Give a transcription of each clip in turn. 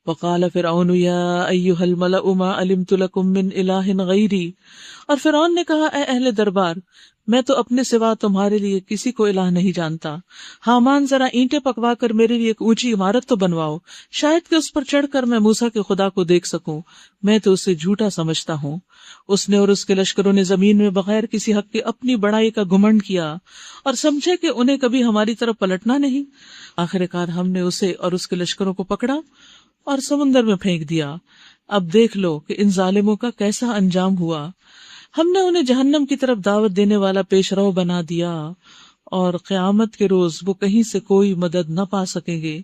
وقال فرعون یا ایھا الملأ ما علمت لکم من الہ غیری، اور فرعون نے کہا اے اہل دربار، میں تو اپنے سوا تمہارے لیے کسی کو الہ نہیں جانتا. حامان ذرا اینٹیں پکوا کر میرے لیے ایک اونچی عمارت تو بنواؤ، شاید کہ اس پر چڑھ کر میں موسیٰ کے خدا کو دیکھ سکوں، میں تو اسے جھوٹا سمجھتا ہوں. اس نے اور اس کے لشکروں نے زمین میں بغیر کسی حق کے اپنی بڑائی کا گھمنڈ کیا اور سمجھے کہ انہیں کبھی ہماری طرف پلٹنا نہیں. آخر کار ہم نے اسے اور اس کے لشکروں کو پکڑا اور سمندر میں پھینک دیا. اب دیکھ لو کہ ان ظالموں کا کیسا انجام ہوا. ہم نے انہیں جہنم کی طرف دعوت دینے والا پیش رو بنا دیا، اور قیامت کے روز وہ کہیں سے کوئی مدد نہ پا سکیں گے.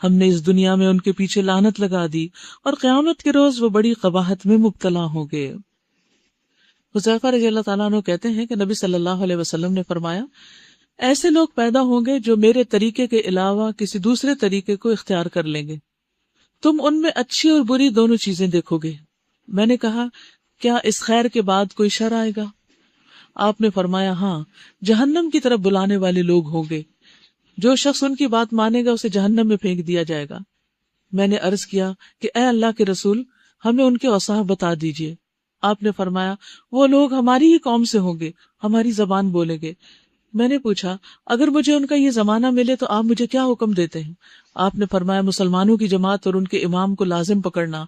ہم نے اس دنیا میں ان کے پیچھے لعنت لگا دی، اور قیامت کے روز وہ بڑی قباحت میں مبتلا ہوں گے. حذیفہ رضی اللہ تعالیٰ عنہ کہتے ہیں کہ نبی صلی اللہ علیہ وسلم نے فرمایا، ایسے لوگ پیدا ہوں گے جو میرے طریقے کے علاوہ کسی دوسرے طریقے کو اختیار کر لیں گے. تم ان میں اچھی اور بری دونوں چیزیں دیکھو گے. میں نے کہا کیا اس خیر کے بعد کوئی شر آئے گا؟ آپ نے فرمایا ہاں، جہنم کی طرف بلانے والے لوگ ہوں گے. جو شخص ان کی بات مانے گا اسے جہنم میں پھینک دیا جائے گا. میں نے عرض کیا کہ اے اللہ کے رسول، ہمیں ان کے اوصاف بتا دیجئے. آپ نے فرمایا وہ لوگ ہماری ہی قوم سے ہوں گے، ہماری زبان بولیں گے. میں نے پوچھا اگر مجھے ان کا یہ زمانہ ملے تو آپ مجھے کیا حکم دیتے ہیں؟ آپ نے فرمایا مسلمانوں کی جماعت اور ان کے امام کو لازم پکڑنا.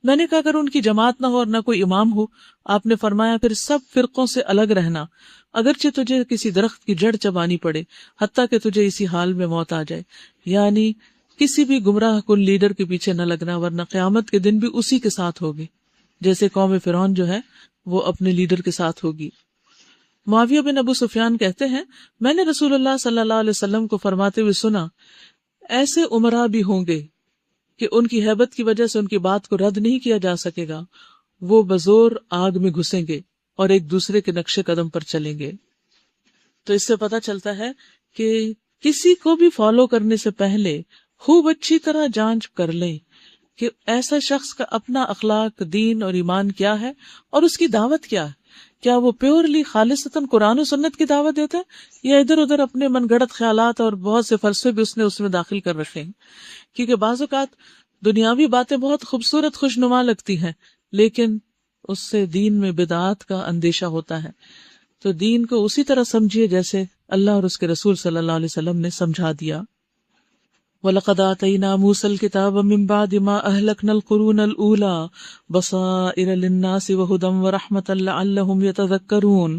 میں نے کہا اگر ان کی جماعت نہ ہو اور نہ کوئی امام ہو؟ آپ نے فرمایا پھر سب فرقوں سے الگ رہنا، اگرچہ تجھے کسی درخت کی جڑ چبانی پڑے، حتیٰ کہ تجھے اسی حال میں موت آ جائے. یعنی کسی بھی گمراہ کن لیڈر کے پیچھے نہ لگنا، ورنہ قیامت کے دن بھی اسی کے ساتھ ہوگی، جیسے قوم فرعون جو ہے وہ اپنے لیڈر کے ساتھ ہوگی. معاویہ بن ابو سفیان کہتے ہیں میں نے رسول اللہ صلی اللہ علیہ وسلم کو فرماتے ہوئے سنا، ایسے عمراء بھی ہوں گے کہ ان کی ہیبت کی وجہ سے ان کی بات کو رد نہیں کیا جا سکے گا. وہ بزور آگ میں گھسیں گے اور ایک دوسرے کے نقش قدم پر چلیں گے. تو اس سے پتہ چلتا ہے کہ کسی کو بھی فالو کرنے سے پہلے خوب اچھی طرح جانچ کر لیں کہ ایسا شخص کا اپنا اخلاق، دین اور ایمان کیا ہے اور اس کی دعوت کیا ہے. کیا وہ پیورلی خالصتاً قرآن و سنت کی دعوت دیتا ہے یا ادھر ادھر اپنے من گھڑت خیالات اور بہت سے فلسفے بھی اس میں داخل کر رکھے ہیں؟ کیونکہ بعض اوقات دنیاوی باتیں بہت خوبصورت خوشنما لگتی ہیں، لیکن اس سے دین میں بدعات کا اندیشہ ہوتا ہے. تو دین کو اسی طرح سمجھیے جیسے اللہ اور اس کے رسول صلی اللہ علیہ وسلم نے سمجھا دیا. وَلَقَدْ آتَيْنَا مُوسَى الْكِتَابَ مِنْ بَعْدِ مَا أَهْلَكْنَا الْقُرُونَ الْأُولَى بَصَائِرَ لِلنَّاسِ وَهُدًى وَرَحْمَةً لَعَلَّهُمْ يَتَذَكَّرُونَ.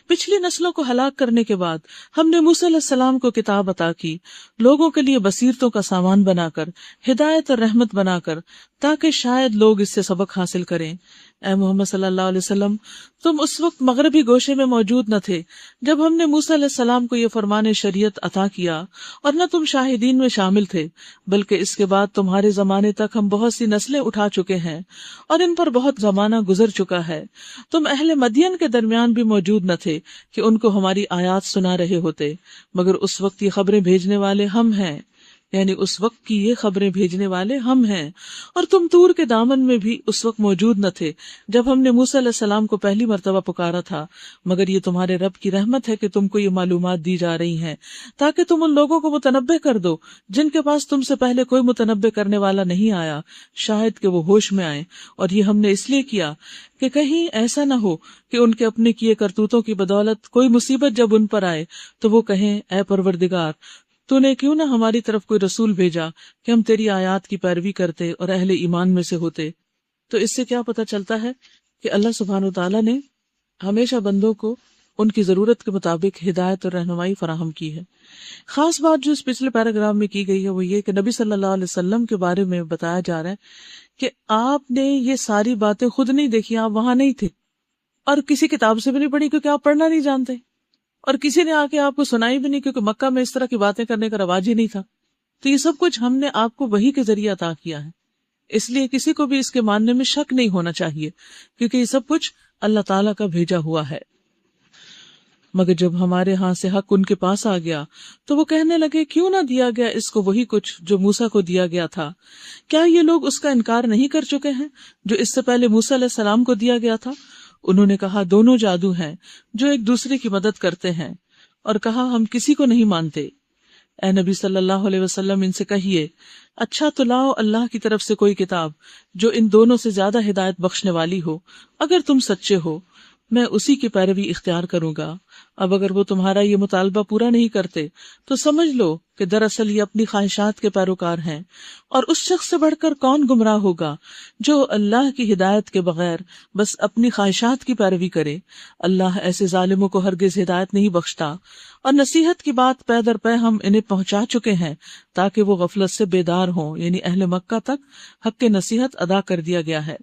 پچھلی نسلوں کو ہلاک کرنے کے بعد ہم نے موسیٰ علیہ السلام کو کتاب عطا کی، لوگوں کے لیے بصیرتوں کا سامان بنا کر، ہدایت اور رحمت بنا کر، تاکہ شاید لوگ اس سے سبق حاصل کریں. اے محمد صلی اللہ علیہ وسلم، تم اس وقت مغربی گوشے میں موجود نہ تھے جب ہم نے موسیٰ علیہ السلام کو یہ فرمان شریعت عطا کیا، اور نہ تم شاہدین میں شامل تھے، بلکہ اس کے بعد تمہارے زمانے تک ہم بہت سی نسلیں اٹھا چکے ہیں اور ان پر بہت زمانہ گزر چکا ہے. تم اہل مدین کے درمیان بھی موجود نہ تھے کہ ان کو ہماری آیات سنا رہے ہوتے، مگر اس وقت یہ خبریں بھیجنے والے ہم ہیں، یعنی اس وقت کی یہ خبریں بھیجنے والے ہم ہیں. اور تم طور کے دامن میں بھی اس وقت موجود نہ تھے جب ہم نے موسیٰ علیہ السلام کو پہلی مرتبہ پکارا تھا، مگر یہ تمہارے رب کی رحمت ہے کہ تم کو یہ معلومات دی جا رہی ہیں تاکہ تم ان لوگوں کو متنبہ کر دو جن کے پاس تم سے پہلے کوئی متنبہ کرنے والا نہیں آیا، شاید کہ وہ ہوش میں آئیں. اور یہ ہم نے اس لیے کیا کہ کہیں ایسا نہ ہو کہ ان کے اپنے کیے کرتوتوں کی بدولت کوئی مصیبت جب ان پر آئے تو وہ کہیں اے پروردگار، تو نے کیوں نہ ہماری طرف کوئی رسول بھیجا کہ ہم تیری آیات کی پیروی کرتے اور اہل ایمان میں سے ہوتے. تو اس سے کیا پتہ چلتا ہے کہ اللہ سبحانہ وتعالیٰ نے ہمیشہ بندوں کو ان کی ضرورت کے مطابق ہدایت اور رہنمائی فراہم کی ہے. خاص بات جو اس پچھلے پیراگراف میں کی گئی ہے وہ یہ کہ نبی صلی اللہ علیہ وسلم کے بارے میں بتایا جا رہا ہے کہ آپ نے یہ ساری باتیں خود نہیں دیکھی، آپ وہاں نہیں تھے اور کسی کتاب سے بھی نہیں پڑھی کیونکہ آپ پڑھنا نہیں جانتے، اور کسی نے آ کے آپ کو سنائی بھی نہیں کیونکہ مکہ میں اس طرح کی باتیں کرنے کا رواج ہی نہیں تھا. تو یہ سب کچھ ہم نے آپ کو وحی کے ذریعے عطا کیا ہے، اس لیے کسی کو بھی اس کے ماننے میں شک نہیں ہونا چاہیے کیونکہ یہ سب کچھ اللہ تعالیٰ کا بھیجا ہوا ہے. مگر جب ہمارے ہاں سے حق ان کے پاس آ گیا تو وہ کہنے لگے کیوں نہ دیا گیا اس کو وہی کچھ جو موسیٰ کو دیا گیا تھا؟ کیا یہ لوگ اس کا انکار نہیں کر چکے ہیں جو اس سے پہلے موسیٰ علیہ السلام کو دیا گیا تھا؟ انہوں نے کہا دونوں جادو ہیں جو ایک دوسرے کی مدد کرتے ہیں، اور کہا ہم کسی کو نہیں مانتے. اے نبی صلی اللہ علیہ وسلم ان سے کہیے اچھا تو لاؤ اللہ کی طرف سے کوئی کتاب جو ان دونوں سے زیادہ ہدایت بخشنے والی ہو، اگر تم سچے ہو میں اسی کی پیروی اختیار کروں گا۔ اب اگر وہ تمہارا یہ مطالبہ پورا نہیں کرتے تو سمجھ لو کہ دراصل یہ اپنی خواہشات کے پیروکار ہیں، اور اس شخص سے بڑھ کر کون گمراہ ہوگا جو اللہ کی ہدایت کے بغیر بس اپنی خواہشات کی پیروی کرے۔ اللہ ایسے ظالموں کو ہرگز ہدایت نہیں بخشتا، اور نصیحت کی بات پے در پے ہم انہیں پہنچا چکے ہیں تاکہ وہ غفلت سے بیدار ہوں، یعنی اہل مکہ تک حق کے نصیحت ادا کر دیا گیا ہے۔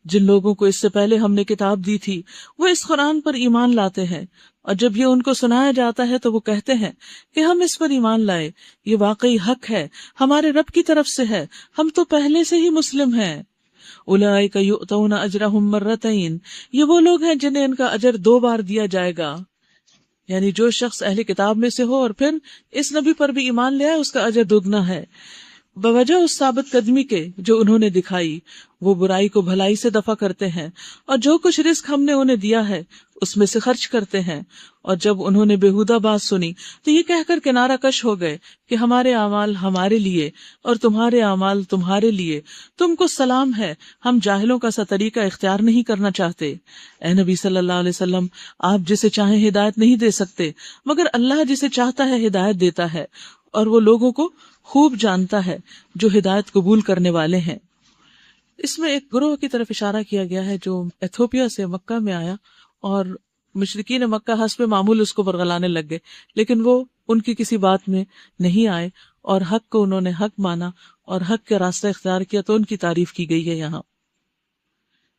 جن لوگوں کو اس سے پہلے ہم نے کتاب دی تھی وہ اس قرآن پر ایمان لاتے ہیں، اور جب یہ ان کو سنایا جاتا ہے تو وہ کہتے ہیں کہ ہم اس پر ایمان لائے، یہ واقعی حق ہے، ہمارے رب کی طرف سے ہے، ہم تو پہلے سے ہی مسلم ہیں۔ اولئک یؤتون اجرہم مرتین، یہ وہ لوگ ہیں جنہیں ان کا اجر 2 بار دیا جائے گا، یعنی جو شخص اہل کتاب میں سے ہو اور پھر اس نبی پر بھی ایمان لے آئے اس کا اجر دوگنا ہے، بوجہ اس ثابت قدمی کے جو انہوں نے دکھائی۔ وہ برائی کو بھلائی سے دفع کرتے ہیں، اور جو کچھ رزق ہم نے انہیں دیا ہے اس میں سے خرچ کرتے ہیں۔ اور جب انہوں نے بیہودہ بات سنی تو یہ کہہ کر کنارہ کش ہو گئے کہ ہمارے اعمال ہمارے لیے اور تمہارے اعمال تمہارے لیے، تم کو سلام ہے، ہم جاہلوں کا سا طریقہ اختیار نہیں کرنا چاہتے۔ اے نبی صلی اللہ علیہ وسلم آپ جسے چاہیں ہدایت نہیں دے سکتے، مگر اللہ جسے چاہتا ہے ہدایت دیتا ہے، اور وہ لوگوں کو خوب جانتا ہے جو ہدایت قبول کرنے والے ہیں۔ اس میں ایک گروہ کی طرف اشارہ کیا گیا ہے جو ایتھوپیا سے مکہ میں آیا، اور مشرکین مکہ حسب معمول اس کو ورغلانے لگ گئے، لیکن وہ ان کی کسی بات میں نہیں آئے اور حق کو انہوں نے حق مانا اور حق کا راستہ اختیار کیا، تو ان کی تعریف کی گئی ہے یہاں۔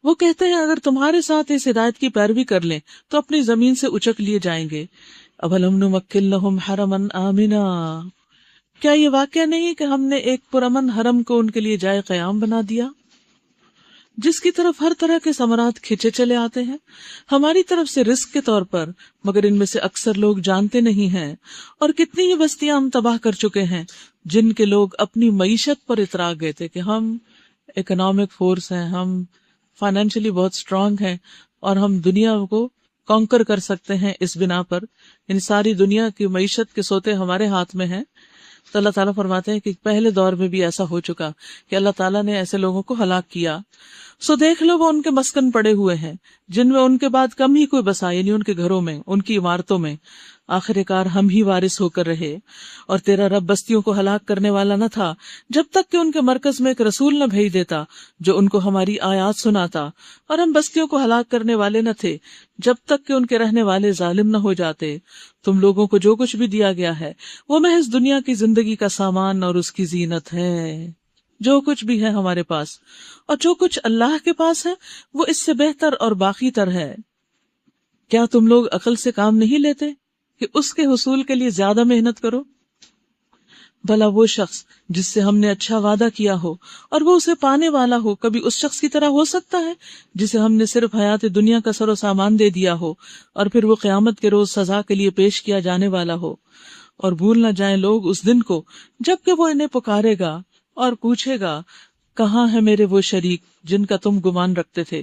وہ کہتے ہیں اگر تمہارے ساتھ اس ہدایت کی پیروی کر لیں تو اپنی زمین سے اچک لیے جائیں گے۔ اَوَلَمْ نُمَكِّن لَهُمْ حَرَمًا آمِنًا، کیا یہ واقعہ نہیں کہ ہم نے ایک پرامن حرم کو ان کے لیے جائے قیام بنا دیا، جس کی طرف ہر طرح کے ثمرات کھینچے چلے آتے ہیں ہماری طرف سے رزق کے طور پر، مگر ان میں سے اکثر لوگ جانتے نہیں ہیں۔ اور کتنی ہی بستیاں ہم تباہ کر چکے ہیں جن کے لوگ اپنی معیشت پر اترا گئے تھے کہ ہم اکنامک فورس ہیں، ہم فائنینشلی بہت اسٹرانگ ہیں اور ہم دنیا کو کانکر کر سکتے ہیں، اس بنا پر یعنی ساری دنیا کی معیشت کے سوتے ہمارے ہاتھ میں ہیں۔ تو اللہ تعالیٰ فرماتے ہیں کہ پہلے دور میں بھی ایسا ہو چکا کہ اللہ تعالیٰ نے ایسے لوگوں کو ہلاک کیا۔ سو دیکھ لو وہ ان کے مسکن پڑے ہوئے ہیں جن میں ان کے بعد کم ہی کوئی بسا، یعنی ان کے گھروں میں، ان کی عمارتوں میں، آخر کار ہم ہی وارث ہو کر رہے۔ اور تیرا رب بستیوں کو ہلاک کرنے والا نہ تھا جب تک کہ ان کے مرکز میں ایک رسول نہ بھیج دیتا جو ان کو ہماری آیات سناتا، اور ہم بستیوں کو ہلاک کرنے والے نہ تھے جب تک کہ ان کے رہنے والے ظالم نہ ہو جاتے۔ تم لوگوں کو جو کچھ بھی دیا گیا ہے وہ محض دنیا کی زندگی کا سامان اور اس کی زینت ہے، جو کچھ بھی ہے ہمارے پاس، اور جو کچھ اللہ کے پاس ہے وہ اس سے بہتر اور باقی تر ہے۔ کیا تم لوگ عقل سے کام نہیں لیتے کہ اس کے حصول کے لیے زیادہ محنت کرو؟ بھلا وہ شخص جس سے ہم نے اچھا وعدہ کیا ہو اور وہ اسے پانے والا ہو، کبھی اس شخص کی طرح ہو سکتا ہے جسے ہم نے صرف حیات دنیا کا سر و سامان دے دیا ہو اور پھر وہ قیامت کے روز سزا کے لیے پیش کیا جانے والا ہو؟ اور بھول نہ جائیں لوگ اس دن کو جب کہ وہ انہیں پکارے گا اور پوچھے گا کہاں ہے میرے وہ شریک جن کا تم گمان رکھتے تھے؟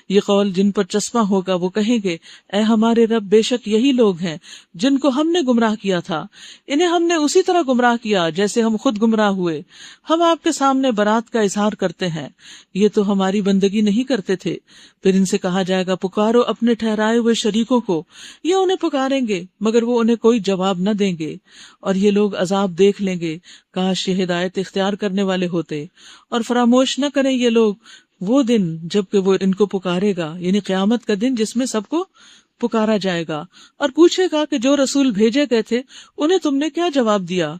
یہ قول جن پر چشمہ ہوگا وہ کہیں گے اے ہمارے رب، بے شک یہی لوگ ہیں جن کو ہم نے گمراہ کیا تھا، انہیں ہم نے اسی طرح گمراہ کیا جیسے ہم خود گمراہ ہوئے۔ ہم آپ کے سامنے برات کا اظہار کرتے ہیں، یہ تو ہماری بندگی نہیں کرتے تھے۔ پھر ان سے کہا جائے گا پکارو اپنے ٹھہرائے ہوئے شریکوں کو، یہ انہیں پکاریں گے مگر وہ انہیں کوئی جواب نہ دیں گے، اور یہ لوگ عذاب دیکھ لیں گے، کاش یہ ہدایت اختیار کرنے والے ہوتے۔ اور فراموش نہ کریں یہ لوگ وہ دن جب کہ وہ ان کو پکارے گا، یعنی قیامت کا دن جس میں سب کو پکارا جائے گا اور پوچھے گا کہ جو رسول بھیجے گئے تھے انہیں تم نے کیا جواب دیا۔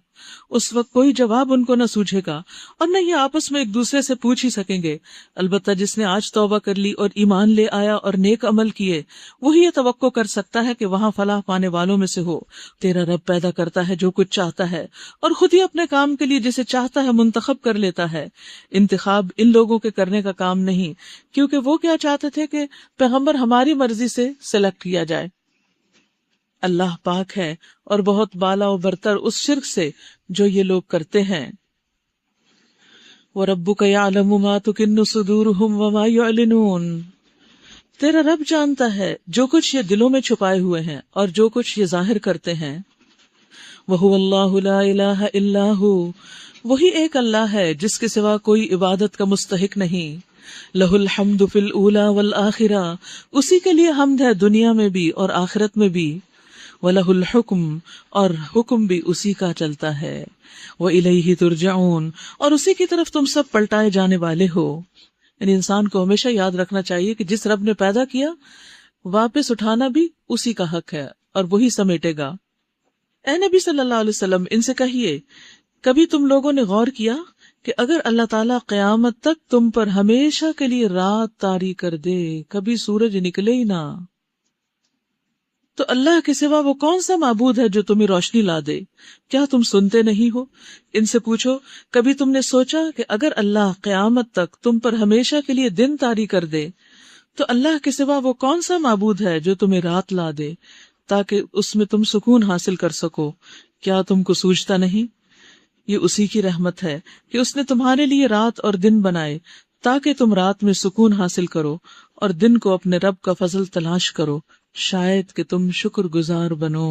اس وقت کوئی جواب ان کو نہ سوجھے گا اور نہ یہ آپس میں ایک دوسرے سے پوچھ ہی سکیں گے۔ البتہ جس نے آج توبہ کر لی اور ایمان لے آیا اور نیک عمل کیے، وہی یہ توقع کر سکتا ہے کہ وہاں فلاح پانے والوں میں سے ہو۔ تیرا رب پیدا کرتا ہے جو کچھ چاہتا ہے اور خود ہی اپنے کام کے لیے جسے چاہتا ہے منتخب کر لیتا ہے۔ انتخاب ان لوگوں کے کرنے کا کام نہیں، کیونکہ وہ کیا چاہتے تھے کہ پیغمبر ہماری مرضی سے سلیکٹ کیا جائے۔ اللہ پاک ہے اور بہت بالا و برتر اس شرک سے جو یہ لوگ کرتے ہیں۔ وَرَبُّكَ يَعْلَمُ مَا تُكِنُّ صُدُورُهُمْ وَمَا يُعْلِنُونَ، تیرا رب جانتا ہے جو کچھ یہ دلوں میں چھپائے ہوئے ہیں اور جو کچھ یہ ظاہر کرتے ہیں۔ وہو اللہ لا الہ الا ہو، وہی ایک اللہ ہے جس کے سوا کوئی عبادت کا مستحق نہیں. لہ الحمد فی الاولی والآخرہ، اسی کے لیے حمد ہے دنیا میں بھی اور آخرت میں بھی. وَلَهُ الْحُكْمُ، اور حکم بھی اسی کا چلتا ہے. وَإِلَيْهِ تُرْجَعُونَ، اور اسی کی طرف تم سب پلٹائے جانے والے ہو. یعنی انسان کو ہمیشہ یاد رکھنا چاہیے کہ جس رب نے پیدا کیا واپس اٹھانا بھی اسی کا حق ہے اور وہی سمیٹے گا. اے نبی صلی اللہ علیہ وسلم، ان سے کہیے کبھی تم لوگوں نے غور کیا کہ اگر اللہ تعالیٰ قیامت تک تم پر ہمیشہ کے لیے رات طاری کر دے، کبھی سورج نکلے ہی نہ، تو اللہ کے سوا وہ کون سا معبود ہے جو تمہیں روشنی لا دے؟ کیا تم سنتے نہیں ہو؟ ان سے پوچھو کبھی تم نے سوچا کہ اگر اللہ قیامت تک تم پر ہمیشہ کے لیے دن طاری کر دے تو اللہ کے سوا وہ کون سا معبود ہے جو تمہیں رات لا دے تاکہ اس میں تم سکون حاصل کر سکو؟ کیا تم کو سوچتا نہیں؟ یہ اسی کی رحمت ہے کہ اس نے تمہارے لیے رات اور دن بنائے تاکہ تم رات میں سکون حاصل کرو اور دن کو اپنے رب کا فضل تلاش کرو، شاید کہ تم شکر گزار بنو.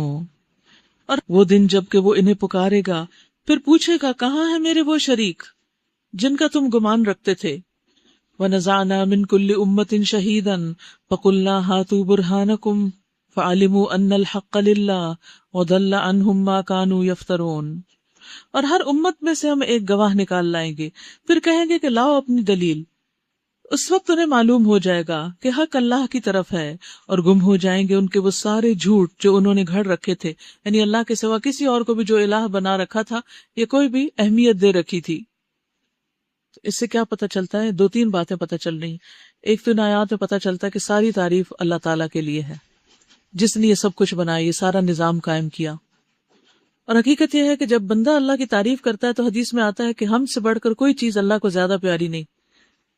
اور وہ دن جب کہ وہ انہیں پکارے گا پھر پوچھے گا کہاں ہے میرے وہ شریک جن کا تم گمان رکھتے تھے؟ وَنَزَعْنَا مِن كُلِّ أُمَّةٍ شَهِيدًا فَقُلْنَا هَاتُوا بُرْهَانَكُمْ فَعَلِمُوا أَنَّ الْحَقَّ لِلَّهِ وَضَلَّ عَنْهُمْ مَا كَانُوا يَفْتَرُونَ. اور ہر امت میں سے ہم ایک گواہ نکال لائیں گے، پھر کہیں گے کہ لاؤ اپنی دلیل. اس وقت انہیں معلوم ہو جائے گا کہ حق اللہ کی طرف ہے اور گم ہو جائیں گے ان کے وہ سارے جھوٹ جو انہوں نے گھڑ رکھے تھے. یعنی اللہ کے سوا کسی اور کو بھی جو الہ بنا رکھا تھا یہ کوئی بھی اہمیت دے رکھی تھی. اس سے کیا پتہ چلتا ہے؟ دو تین باتیں پتہ چل رہی ہیں. ایک تو ان آیات میں پتہ چلتا ہے کہ ساری تعریف اللہ تعالیٰ کے لیے ہے جس نے یہ سب کچھ بنایا، یہ سارا نظام قائم کیا. اور حقیقت یہ ہے کہ جب بندہ اللہ کی تعریف کرتا ہے تو حدیث میں آتا ہے کہ ہم سے بڑھ کر کوئی چیز اللہ کو زیادہ پیاری نہیں.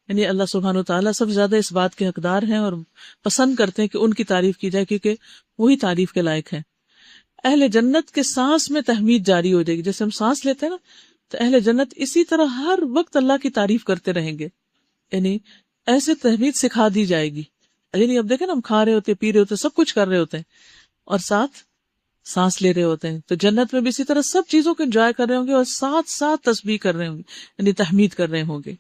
یعنی اللہ سبحانہ وتعالیٰ سب سے زیادہ اس بات کے حقدار ہیں اور پسند کرتے ہیں کہ ان کی تعریف کی جائے کیونکہ وہی تعریف کے لائق ہیں. اہل جنت کے سانس میں تحمید جاری ہو جائے گی. جیسے ہم سانس لیتے ہیں نا تو اہل جنت اسی طرح ہر وقت اللہ کی تعریف کرتے رہیں گے. یعنی ایسے تحمید سکھا دی جائے گی. یعنی اب دیکھیں نا ہم کھا رہے ہوتے، پی رہے ہوتے، سب کچھ کر رہے ہوتے ہیں اور ساتھ سانس لے رہے ہوتے ہیں. تو جنت میں بھی اسی طرح سب چیزوں کو انجوائے کر رہے ہوں گے اور ساتھ ساتھ تسبیح کر رہے ہوں گے، یعنی تحمید کر رہے ہوں گے.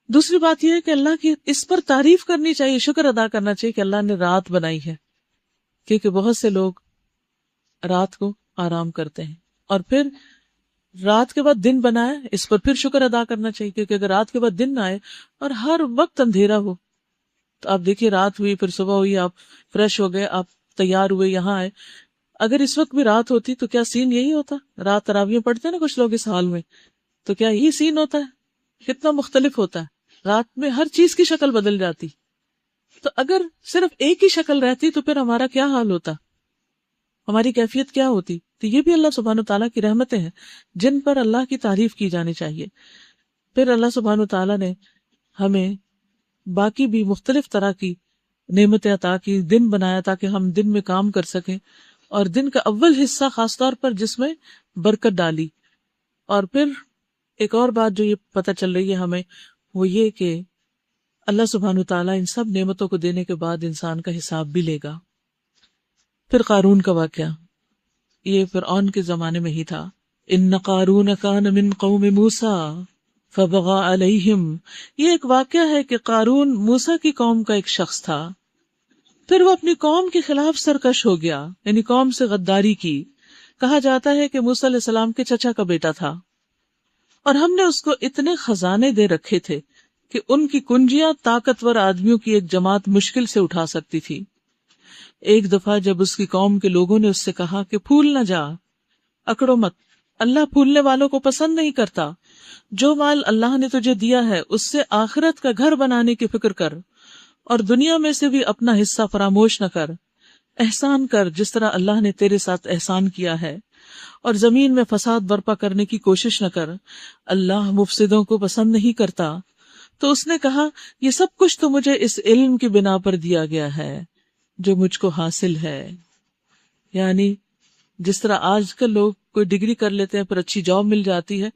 دوسری بات یہ ہے کہ اللہ کی اس پر تعریف کرنی چاہیے، شکر ادا کرنا چاہیے کہ اللہ نے رات بنائی ہے، کیونکہ بہت سے لوگ رات کو آرام کرتے ہیں. اور پھر رات کے بعد دن بنایا، اس پر پھر شکر ادا کرنا چاہیے، کیونکہ اگر رات کے بعد دن نہ آئے اور ہر وقت اندھیرا ہو تو آپ دیکھیے رات ہوئی پھر صبح ہوئی، آپ فریش ہو گئے، آپ تیار ہوئے یہاں آئے. اگر اس وقت بھی رات ہوتی تو کیا سین یہی ہوتا؟ رات تراویح پڑھتے ہیں نا کچھ لوگ اس حال میں، تو کیا یہی سین ہوتا ہے؟ کتنا مختلف ہوتا ہے. رات میں ہر چیز کی شکل بدل جاتی. تو اگر صرف ایک ہی شکل رہتی تو پھر ہمارا کیا حال ہوتا، ہماری کیفیت کیا ہوتی؟ تو یہ بھی اللہ سبحانہ تعالیٰ کی رحمتیں ہیں جن پر اللہ کی تعریف کی جانی چاہیے. پھر اللہ سبحانہ تعالیٰ نے ہمیں باقی بھی مختلف طرح کی نعمتیں عطا کی، دن بنایا تاکہ ہم دن میں کام کر سکیں، اور دن کا اول حصہ خاص طور پر جس میں برکت ڈالی. اور پھر ایک اور بات جو یہ پتہ چل رہی ہے ہمیں وہ یہ کہ اللہ سبحانہ تعالیٰ ان سب نعمتوں کو دینے کے بعد انسان کا حساب بھی لے گا. پھر قارون کا واقعہ، یہ فرعون کے زمانے میں ہی تھا. ان قارون کان من قوم موسیٰ فبغى علیہم. یہ ایک واقعہ ہے کہ قارون موسیٰ کی قوم کا ایک شخص تھا، پھر وہ اپنی قوم کے خلاف سرکش ہو گیا، یعنی قوم سے غداری کی. کہا جاتا ہے کہ موسیٰ علیہ السلام کے چچا کا بیٹا تھا، اور ہم نے اس کو اتنے خزانے دے رکھے تھے کہ ان کی کنجیاں طاقتور آدمیوں کی ایک جماعت مشکل سے اٹھا سکتی تھی. ایک دفعہ جب اس کی قوم کے لوگوں نے اس سے کہا کہ پھول نہ جا، اکڑو مت، اللہ پھولنے والوں کو پسند نہیں کرتا. جو مال اللہ نے تجھے دیا ہے اس سے آخرت کا گھر بنانے کی فکر کر، اور دنیا میں سے بھی اپنا حصہ فراموش نہ کر. احسان کر جس طرح اللہ نے تیرے ساتھ احسان کیا ہے، اور زمین میں فساد برپا کرنے کی کوشش نہ کر، اللہ مفسدوں کو پسند نہیں کرتا. تو اس نے کہا یہ سب کچھ تو مجھے اس علم کی بنا پر دیا گیا ہے جو مجھ کو حاصل ہے. یعنی جس طرح آج کل لوگ کوئی ڈگری کر لیتے ہیں پھر اچھی جاب مل جاتی ہے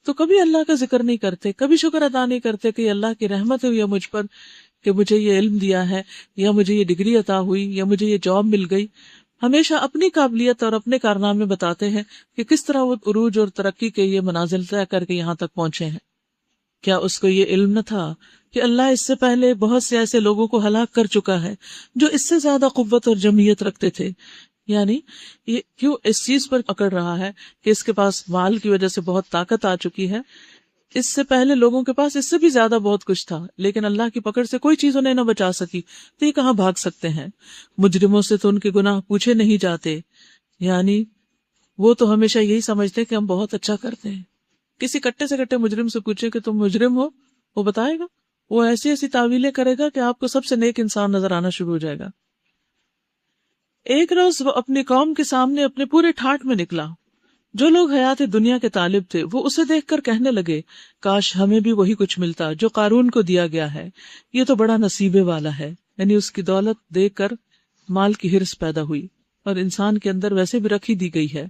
تو کبھی اللہ کا ذکر نہیں کرتے، کبھی شکر ادا نہیں کرتے کہ اللہ کی رحمت ہوئی ہے مجھ پر کہ مجھے یہ علم دیا ہے، یا مجھے یہ ڈگری عطا ہوئی، یا مجھے یہ جاب مل گئی. ہمیشہ اپنی قابلیت اور اپنے کارنامے بتاتے ہیں کہ کس طرح وہ عروج اور ترقی کے یہ منازل طے کر کے یہاں تک پہنچے ہیں۔ کیا اس کو یہ علم نہ تھا کہ اللہ اس سے پہلے بہت سے ایسے لوگوں کو ہلاک کر چکا ہے جو اس سے زیادہ قوت اور جمعیت رکھتے تھے؟ یعنی یہ کیوں اس چیز پر اکڑ رہا ہے کہ اس کے پاس مال کی وجہ سے بہت طاقت آ چکی ہے؟ اس سے پہلے لوگوں کے پاس اس سے بھی زیادہ بہت کچھ تھا، لیکن اللہ کی پکڑ سے کوئی چیز انہیں نہ بچا سکی، تو یہ کہاں بھاگ سکتے ہیں؟ مجرموں سے تو ان کے گناہ پوچھے نہیں جاتے، یعنی وہ تو ہمیشہ یہی سمجھتے کہ ہم بہت اچھا کرتے ہیں۔ کسی کٹے سے کٹے مجرم سے پوچھے کہ تم مجرم ہو، وہ بتائے گا، وہ ایسی ایسی تعویلیں کرے گا کہ آپ کو سب سے نیک انسان نظر آنا شروع ہو جائے گا۔ ایک روز وہ اپنی قوم کے سامنے اپنے پورے ٹھاٹ میں نکلا۔ جو لوگ حیات دنیا کے طالب تھے وہ اسے دیکھ کر کہنے لگے، کاش ہمیں بھی وہی کچھ ملتا جو قارون کو دیا گیا ہے، یہ تو بڑا نصیبے والا ہے۔ یعنی اس کی دولت دیکھ کر مال کی ہرس پیدا ہوئی، اور انسان کے اندر ویسے بھی رکھی دی گئی ہے۔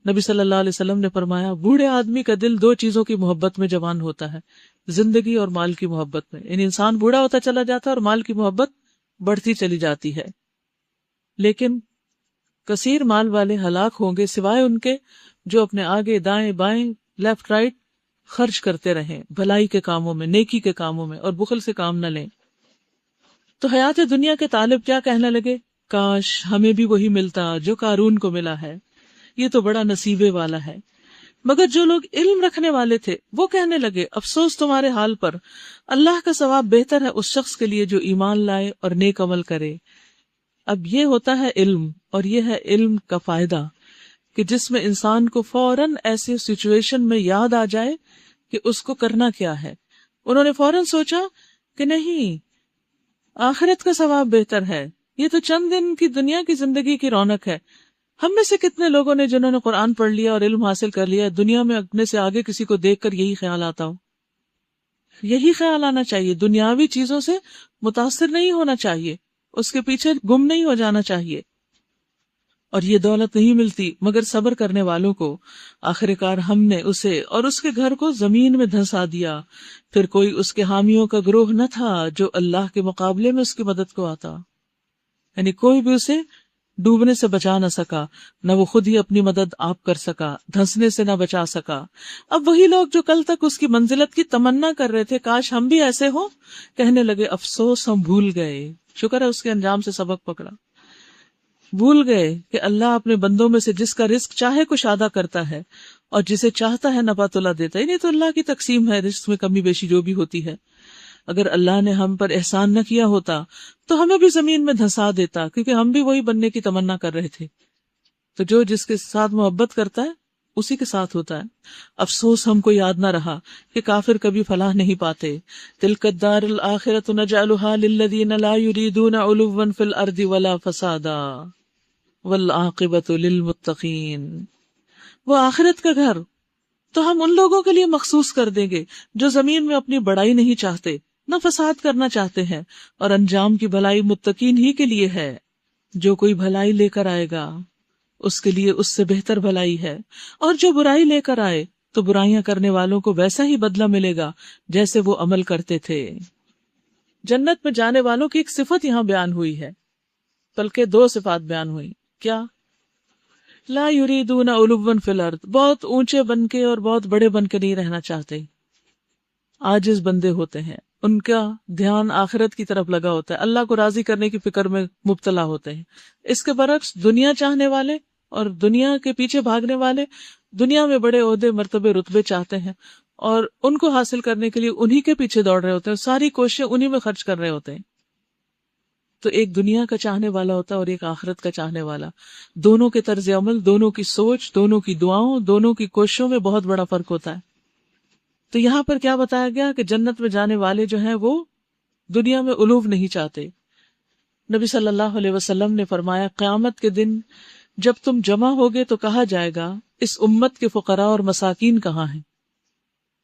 نبی صلی اللہ علیہ وسلم نے فرمایا، بوڑھے آدمی کا دل دو چیزوں کی محبت میں جوان ہوتا ہے، زندگی اور مال کی محبت میں۔ یعنی انسان بوڑھا ہوتا چلا جاتا ہے اور مال کی محبت بڑھتی چلی جاتی ہے، لیکن کثیر مال والے ہلاک ہوں گے سوائے ان کے جو اپنے آگے دائیں بائیں لیفٹ رائٹ خرچ کرتے رہیں بھلائی کے کاموں میں، نیکی کے کاموں میں، اور بخل سے کام نہ لیں۔ تو حیات دنیا کے طالب کیا کہنے لگے؟ کاش ہمیں بھی وہی ملتا جو قارون کو ملا ہے، یہ تو بڑا نصیبے والا ہے۔ مگر جو لوگ علم رکھنے والے تھے وہ کہنے لگے، افسوس تمہارے حال پر، اللہ کا ثواب بہتر ہے اس شخص کے لیے جو ایمان لائے اور نیک عمل کرے۔ اب یہ ہوتا ہے علم، اور یہ ہے علم کا فائدہ کہ جس میں انسان کو فوراً ایسے سچویشن میں یاد آ جائے کہ اس کو کرنا کیا ہے۔ انہوں نے فوراً سوچا کہ نہیں، آخرت کا ثواب بہتر ہے، یہ تو چند دن کی دنیا کی زندگی کی رونق ہے۔ ہم میں سے کتنے لوگوں نے جنہوں نے قرآن پڑھ لیا اور علم حاصل کر لیا، دنیا میں اپنے سے آگے کسی کو دیکھ کر یہی خیال آتا ہو؟ یہی خیال آنا چاہیے، دنیاوی چیزوں سے متاثر نہیں ہونا چاہیے، اس کے پیچھے گم نہیں ہو جانا چاہیے۔ اور یہ دولت نہیں ملتی مگر صبر کرنے والوں کو۔ آخرکار ہم نے اسے اور اس کے گھر کو زمین میں دھنسا دیا، پھر کوئی اس کے حامیوں کا گروہ نہ تھا جو اللہ کے مقابلے میں اس کی مدد کو آتا۔ یعنی کوئی بھی اسے ڈوبنے سے بچا نہ سکا، نہ وہ خود ہی اپنی مدد آپ کر سکا، دھنسنے سے نہ بچا سکا۔ اب وہی لوگ جو کل تک اس کی منزلت کی تمنا کر رہے تھے، کاش ہم بھی ایسے ہوں، کہنے لگے، افسوس ہم بھول گئے۔ شکر ہے اس کے انجام سے سبق پکڑا۔ بھول گئے کہ اللہ اپنے بندوں میں سے جس کا رزق چاہے کچھ ادا کرتا ہے اور جسے چاہتا ہے نبات اللہ دیتا ہے۔ نہیں تو اللہ کی تقسیم ہے، رزق میں کمی بیشی جو بھی ہوتی ہے۔ اگر اللہ نے ہم پر احسان نہ کیا ہوتا تو ہمیں بھی زمین میں دھنسا دیتا، کیونکہ ہم بھی وہی بننے کی تمنا کر رہے تھے۔ تو جو جس کے ساتھ محبت کرتا ہے اسی کے ساتھ ہوتا ہے۔ افسوس ہم کو یاد نہ رہا کہ کافر کبھی فلاح نہیں پاتے۔ تلک الدار الآخرۃ نجعلها للذین لا یریدون علوا فی الارض ولا فسادا والعاقبۃ للمتقین۔ وہ آخرت کا گھر تو ہم ان لوگوں کے لیے مخصوص کر دیں گے جو زمین میں اپنی بڑائی نہیں چاہتے، نہ فساد کرنا چاہتے ہیں، اور انجام کی بھلائی متقین ہی کے لیے ہے۔ جو کوئی بھلائی لے کر آئے گا اس کے لیے اس سے بہتر بھلائی ہے، اور جو برائی لے کر آئے تو برائیاں کرنے والوں کو ویسا ہی بدلہ ملے گا جیسے وہ عمل کرتے تھے۔ جنت میں جانے والوں کی ایک صفت یہاں بیان ہوئی ہے، بلکہ دو صفات بیان ہوئی۔ کیا؟ لا یریدون علوا فی الارض، بہت اونچے بن کے اور بہت بڑے بن کے نہیں رہنا چاہتے، عاجز بندے ہوتے ہیں، ان کا دھیان آخرت کی طرف لگا ہوتا ہے، اللہ کو راضی کرنے کی فکر میں مبتلا ہوتے ہیں۔ اس کے برعکس دنیا چاہنے والے اور دنیا کے پیچھے بھاگنے والے دنیا میں بڑے عہدے مرتبے رتبے چاہتے ہیں، اور ان کو حاصل کرنے کے لیے انہی کے پیچھے دوڑ رہے ہوتے ہیں، ساری کوششیں انہی میں خرچ کر رہے ہوتے ہیں۔ تو ایک دنیا کا چاہنے والا ہوتا ہے اور ایک آخرت کا چاہنے والا۔ دونوں کے طرز عمل، دونوں کی سوچ، دونوں کی دعاؤں، دونوں کی کوششوں میں بہت بڑا فرق ہوتا ہے۔ تو یہاں پر کیا بتایا گیا کہ جنت میں جانے والے جو ہیں وہ دنیا میں علو نہیں چاہتے۔ نبی صلی اللہ علیہ وسلم نے فرمایا، قیامت کے دن جب تم جمع ہوگے تو کہا جائے گا، اس امت کے فقراء اور مساکین کہاں ہیں؟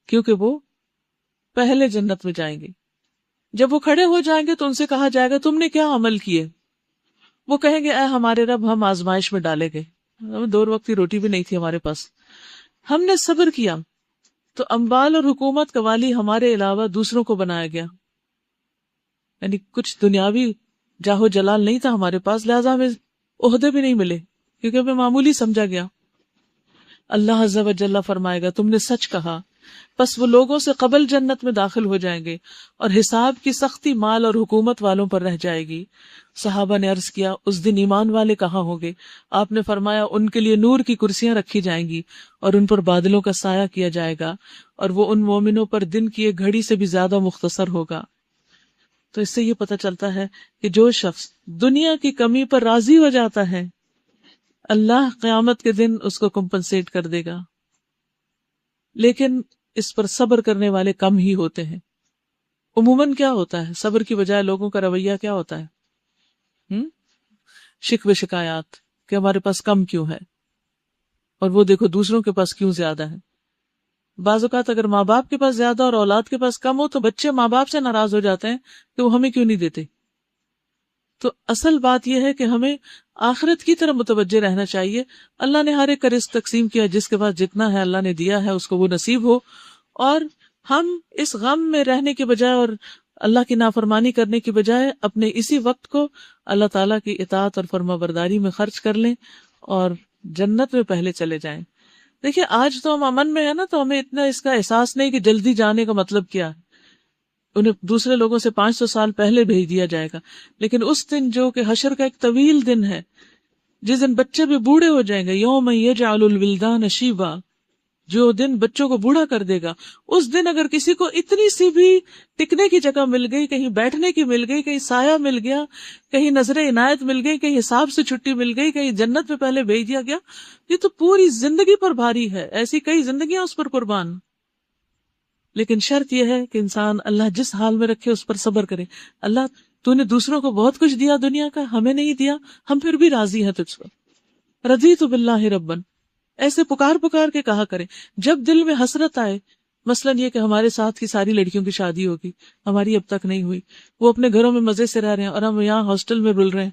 کیونکہ وہ پہلے جنت میں جائیں گے۔ جب وہ کھڑے ہو جائیں گے تو ان سے کہا جائے گا، تم نے کیا عمل کیے؟ وہ کہیں گے، اے ہمارے رب، ہم آزمائش میں ڈالے گئے، ہمیں 2 وقت کی روٹی بھی نہیں تھی ہمارے پاس، ہم نے صبر کیا تو اموال اور حکومت کا والی ہمارے علاوہ دوسروں کو بنایا گیا، یعنی کچھ دنیاوی جاہو جلال نہیں تھا ہمارے پاس، لہٰذا ہمیں عہدے بھی نہیں ملے کیونکہ میں معمولی سمجھا گیا. اللہ عز و جل فرمائے گا تم نے سچ کہا، پس وہ لوگوں سے قبل جنت میں داخل ہو جائیں گے اور حساب کی سختی مال اور حکومت والوں پر رہ جائے گی. صحابہ نے عرض کیا اس دن ایمان والے کہاں ہوں گے؟ آپ نے فرمایا ان کے لیے نور کی کرسیاں رکھی جائیں گی اور ان پر بادلوں کا سایہ کیا جائے گا اور وہ ان مومنوں پر دن کی ایک گھڑی سے بھی زیادہ مختصر ہوگا. تو اس سے یہ پتہ چلتا ہے کہ جو شخص دنیا کی کمی پر راضی ہو جاتا ہے اللہ قیامت کے دن اس کو کمپنسیٹ کر دے گا. لیکن اس پر صبر کرنے والے کم ہی ہوتے ہیں. عموماً کیا ہوتا ہے، صبر کی بجائے لوگوں کا رویہ کیا ہوتا ہے؟ شکوے شکایات کہ ہمارے پاس کم کیوں ہے، اور وہ دیکھو دوسروں کے پاس کیوں زیادہ ہے. بعض اوقات اگر ماں باپ کے پاس زیادہ اور اولاد کے پاس کم ہو تو بچے ماں باپ سے ناراض ہو جاتے ہیں کہ وہ ہمیں کیوں نہیں دیتے. تو اصل بات یہ ہے کہ ہمیں آخرت کی طرف متوجہ رہنا چاہیے. اللہ نے ہر ایک کا رزق تقسیم کیا، جس کے پاس جتنا ہے اللہ نے دیا ہے اس کو وہ نصیب ہو، اور ہم اس غم میں رہنے کے بجائے اور اللہ کی نافرمانی کرنے کی بجائے اپنے اسی وقت کو اللہ تعالیٰ کی اطاعت اور فرما برداری میں خرچ کر لیں اور جنت میں پہلے چلے جائیں. دیکھیے آج تو ہم امن میں ہیں نا، تو ہمیں اتنا اس کا احساس نہیں کہ جلدی جانے کا مطلب کیا ہے. انہیں دوسرے لوگوں سے 500 سال پہلے بھیج دیا جائے گا، لیکن اس دن جو کہ حشر کا ایک طویل دن ہے، جس دن بچے بھی بوڑھے ہو جائیں گے، یوم یجعل الولدان شیبا، جو دن بچوں کو بوڑھا کر دے گا، اس دن اگر کسی کو اتنی سی بھی ٹکنے کی جگہ مل گئی، کہیں بیٹھنے کی مل گئی، کہیں سایہ مل گیا، کہیں نظر عنایت مل گئی، کہیں حساب سے چھٹی مل گئی، کہیں جنت میں پہلے بھیج دیا گیا، یہ تو پوری زندگی پر بھاری ہے. ایسی کئی زندگیاں اس پر قربان. لیکن شرط یہ ہے کہ انسان اللہ جس حال میں رکھے اس پر صبر کرے. اللہ تو نے دوسروں کو بہت کچھ دیا دنیا کا، ہمیں نہیں دیا، ہم پھر بھی راضی ہیں تجھ پر. رضیت باللہ ربن، ایسے پکار پکار کے کہا کریں. جب دل میں حسرت آئے، مثلاً یہ کہ ہمارے ساتھ کی ساری لڑکیوں کی شادی ہوگی، ہماری اب تک نہیں ہوئی، وہ اپنے گھروں میں مزے سے رہ رہے ہیں اور ہم یہاں ہاسٹل میں رل رہے ہیں،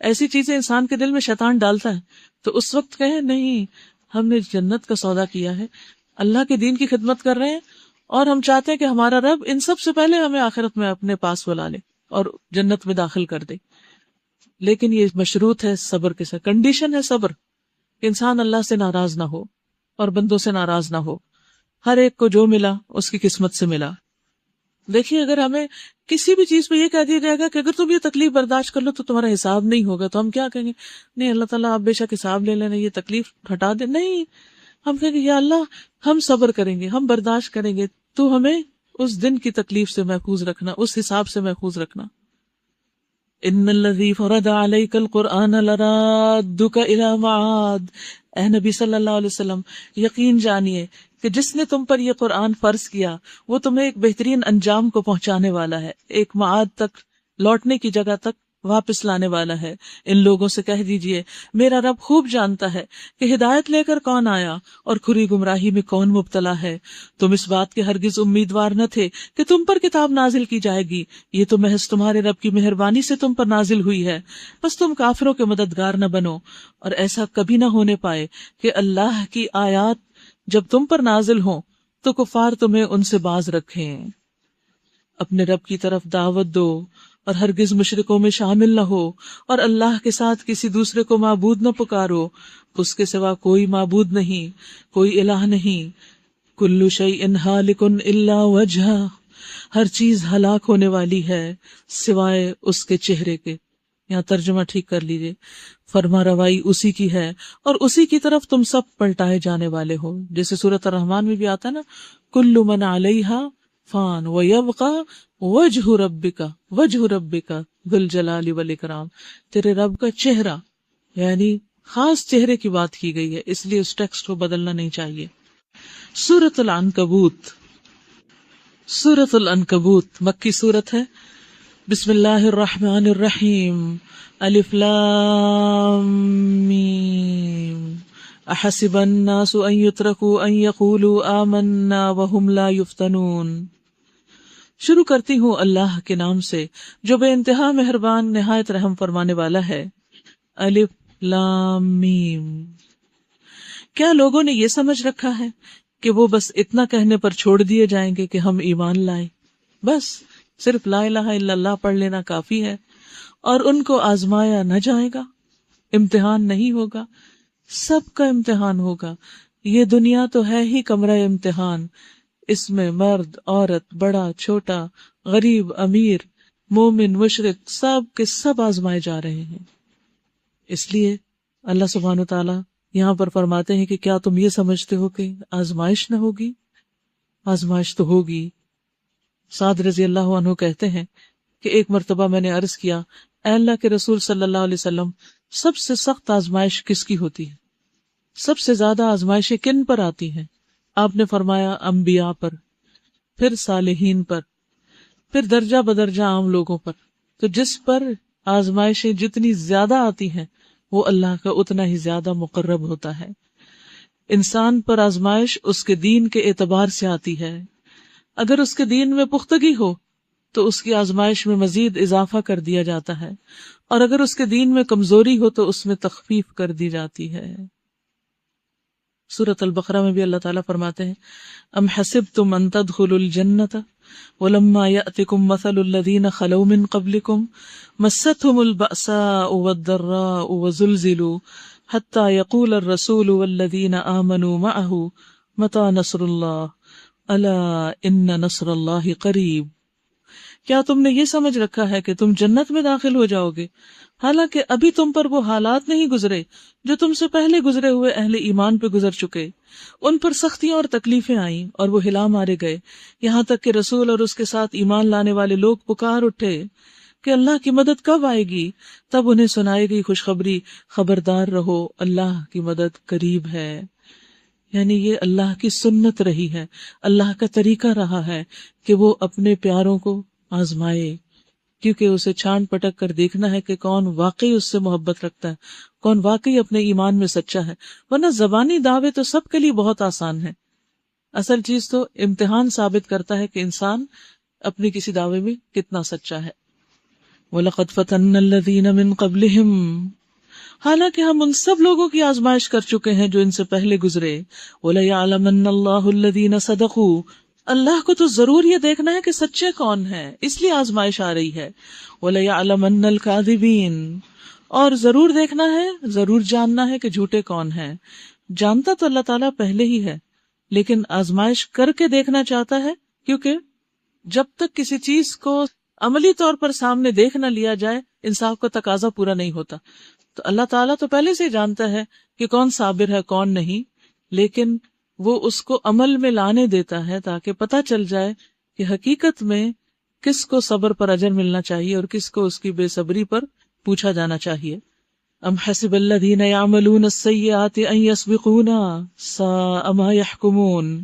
ایسی چیزیں انسان کے دل میں شیطان ڈالتا ہے. تو اس وقت کہیں نہیں، ہم نے جنت کا سودا کیا ہے، اللہ کے دین کی خدمت کر رہے ہیں، اور ہم چاہتے ہیں کہ ہمارا رب ان سب سے پہلے ہمیں آخرت میں اپنے پاس بلا لے اور جنت میں داخل کر دے. لیکن یہ مشروط ہے صبر کے ساتھ، کنڈیشن ہے صبر، کہ انسان اللہ سے ناراض نہ ہو اور بندوں سے ناراض نہ ہو. ہر ایک کو جو ملا اس کی قسمت سے ملا. دیکھیے اگر ہمیں کسی بھی چیز پہ یہ کہہ دیا جائے گا کہ اگر تم یہ تکلیف برداشت کر لو تو تمہارا حساب نہیں ہوگا، تو ہم کیا کہیں گے؟ نہیں اللہ تعالیٰ آپ بے شک حساب لے لینا، یہ تکلیف ہٹا دے. نہیں، ہم کہیں گے یا اللہ ہم صبر کریں گے، ہم برداشت کریں گے، تو ہمیں اس دن کی تکلیف سے محفوظ رکھنا، اس حساب سے محفوظ رکھنا. ان الذی فرض علیک القرآن لرادک الی معاد، اے نبی صلی اللہ علیہ وسلم یقین جانیے کہ جس نے تم پر یہ قرآن فرض کیا وہ تمہیں ایک بہترین انجام کو پہنچانے والا ہے، ایک معاد تک، لوٹنے کی جگہ تک واپس لانے والا ہے. ان لوگوں سے کہہ دیجئے میرا رب خوب جانتا ہے کہ ہدایت لے کر کون آیا اور کھری گمراہی میں کون مبتلا ہے. تم اس بات کے ہرگز امیدوار نہ تھے کہ تم پر کتاب نازل کی جائے گی، یہ تو محض تمہارے رب کی مہربانی سے تم پر نازل ہوئی ہے. بس تم کافروں کے مددگار نہ بنو، اور ایسا کبھی نہ ہونے پائے کہ اللہ کی آیات جب تم پر نازل ہوں تو کفار تمہیں ان سے باز رکھیں. اپنے رب کی طرف دعوت دو اور ہرگز مشرکوں میں شامل نہ ہو، اور اللہ کے ساتھ کسی دوسرے کو معبود نہ پکارو، اس کے سوا کوئی معبود نہیں، کوئی الہ نہیں. کل شیء ہالک الا وجہہ، ہر چیز ہلاک ہونے والی ہے سوائے اس کے چہرے کے. یہاں ترجمہ ٹھیک کر لیجئے، فرما روائی اسی کی ہے اور اسی کی طرف تم سب پلٹائے جانے والے ہو. جیسے سورۃ الرحمن میں بھی آتا ہے نا، کل من علیہا فان ویبقى وجہ ربک ذو الجلال والاکرام. تیرے رب کا چہرہ، یعنی خاص چہرے کی بات کی گئی ہے، اس لیے اس ٹیکسٹ کو بدلنا نہیں چاہیے. سورۃ العنکبوت. سورۃ العنکبوت مکی سورت ہے. بسم اللہ الرحمن الرحیم. الف لام میم. احسب الناس ان يتركوا ان يقولوا آمنا وهم لا يفتنون. شروع کرتی ہوں اللہ کے نام سے جو بے انتہا مہربان نہایت رحم فرمانے والا ہے. الف لام میم. کیا لوگوں نے یہ سمجھ رکھا ہے کہ وہ بس اتنا کہنے پر چھوڑ دیے جائیں گے کہ ہم ایمان لائیں؟ بس صرف لا الہ الا اللہ پڑھ لینا کافی ہے اور ان کو آزمایا نہ جائے گا؟ امتحان نہیں ہوگا؟ سب کا امتحان ہوگا. یہ دنیا تو ہے ہی کمرہ امتحان، اس میں مرد عورت بڑا چھوٹا غریب امیر مومن مشرک سب کے سب آزمائے جا رہے ہیں. اس لیے اللہ سبحانہ وتعالی یہاں پر فرماتے ہیں کہ کیا تم یہ سمجھتے ہو کہ آزمائش نہ ہوگی؟ آزمائش تو ہوگی. سعد رضی اللہ عنہ کہتے ہیں کہ ایک مرتبہ میں نے عرض کیا، اے اللہ کے رسول صلی اللہ علیہ وسلم، سب سے سخت آزمائش کس کی ہوتی ہے؟ سب سے زیادہ آزمائشیں کن پر آتی ہیں؟ آپ نے فرمایا انبیاء پر، پھر صالحین پر، پھر درجہ بدرجہ عام لوگوں پر. تو جس پر آزمائشیں جتنی زیادہ آتی ہیں وہ اللہ کا اتنا ہی زیادہ مقرب ہوتا ہے. انسان پر آزمائش اس کے دین کے اعتبار سے آتی ہے. اگر اس کے دین میں پختگی ہو تو اس کی آزمائش میں مزید اضافہ کر دیا جاتا ہے، اور اگر اس کے دین میں کمزوری ہو تو اس میں تخفیف کر دی جاتی ہے. سورۃ البقرہ میں بھی اللہ تعالیٰ فرماتے ہیں، ام حسبتم ان تدخلوا الجنۃ ولما یأتکم مثل الذین خلوا من قبلکم مستهم البأساء والضراء وزلزلوا حتى يقول الرسول والذین آمنوا معه متى نصر اللہ الا ان نصر اللہ قریب. کیا تم نے یہ سمجھ رکھا ہے کہ تم جنت میں داخل ہو جاؤ گے، حالانکہ ابھی تم پر وہ حالات نہیں گزرے جو تم سے پہلے گزرے ہوئے اہل ایمان پہ گزر چکے. ان پر سختیاں اور تکلیفیں آئیں اور وہ ہلا مارے گئے، یہاں تک کہ رسول اور اس کے ساتھ ایمان لانے والے لوگ پکار اٹھے کہ اللہ کی مدد کب آئے گی. تب انہیں سنائی گئی خوشخبری، خبردار رہو اللہ کی مدد قریب ہے. یعنی یہ اللہ کی سنت رہی ہے، اللہ کا طریقہ رہا ہے کہ وہ اپنے پیاروں کو آزمائے، کیونکہ اسے چھان پٹک کر دیکھنا ہے کہ کون واقعی اس سے محبت رکھتا ہے، کون واقعی اپنے ایمان میں سچا ہے. ورنہ زبانی دعوے تو سب کے لیے بہت آسان ہے، اصل چیز تو امتحان ثابت کرتا ہے کہ انسان اپنی کسی دعوے میں کتنا سچا ہے. وَلَقَدْ فَتَنَّ الَّذِينَ مِن قَبْلِهِمْ، حالانکہ ہم ان سب لوگوں کی آزمائش کر چکے ہیں جو ان سے پہلے گزرے. وَلَيَعْلَمَنَّ اللَّهُ الَّذِينَ صَدَقُوا، اللہ کو تو ضرور یہ دیکھنا ہے کہ سچے کون ہیں، اس لیے آزمائش آ رہی ہے. وَلَيَعْلَمَنَّ الْكَاذِبِينَ، اور ضرور دیکھنا ہے، ضرور جاننا ہے کہ جھوٹے کون ہیں. جانتا تو اللہ تعالیٰ پہلے ہی ہے، لیکن آزمائش کر کے دیکھنا چاہتا ہے، کیونکہ جب تک کسی چیز کو عملی طور پر سامنے دیکھ نہ لیا جائے انصاف کا تقاضا پورا نہیں ہوتا. تو اللہ تعالیٰ تو پہلے سے جانتا ہے کہ کون صابر ہے کون نہیں، لیکن وہ اس کو عمل میں لانے دیتا ہے تاکہ پتہ چل جائے کہ حقیقت میں کس کو صبر پر اجر ملنا چاہیے اور کس کو اس کی بے صبری پر پوچھا جانا چاہیے. ام حسب الذین یعملون السیئات ان یسبقونا ساء ما یحکمون،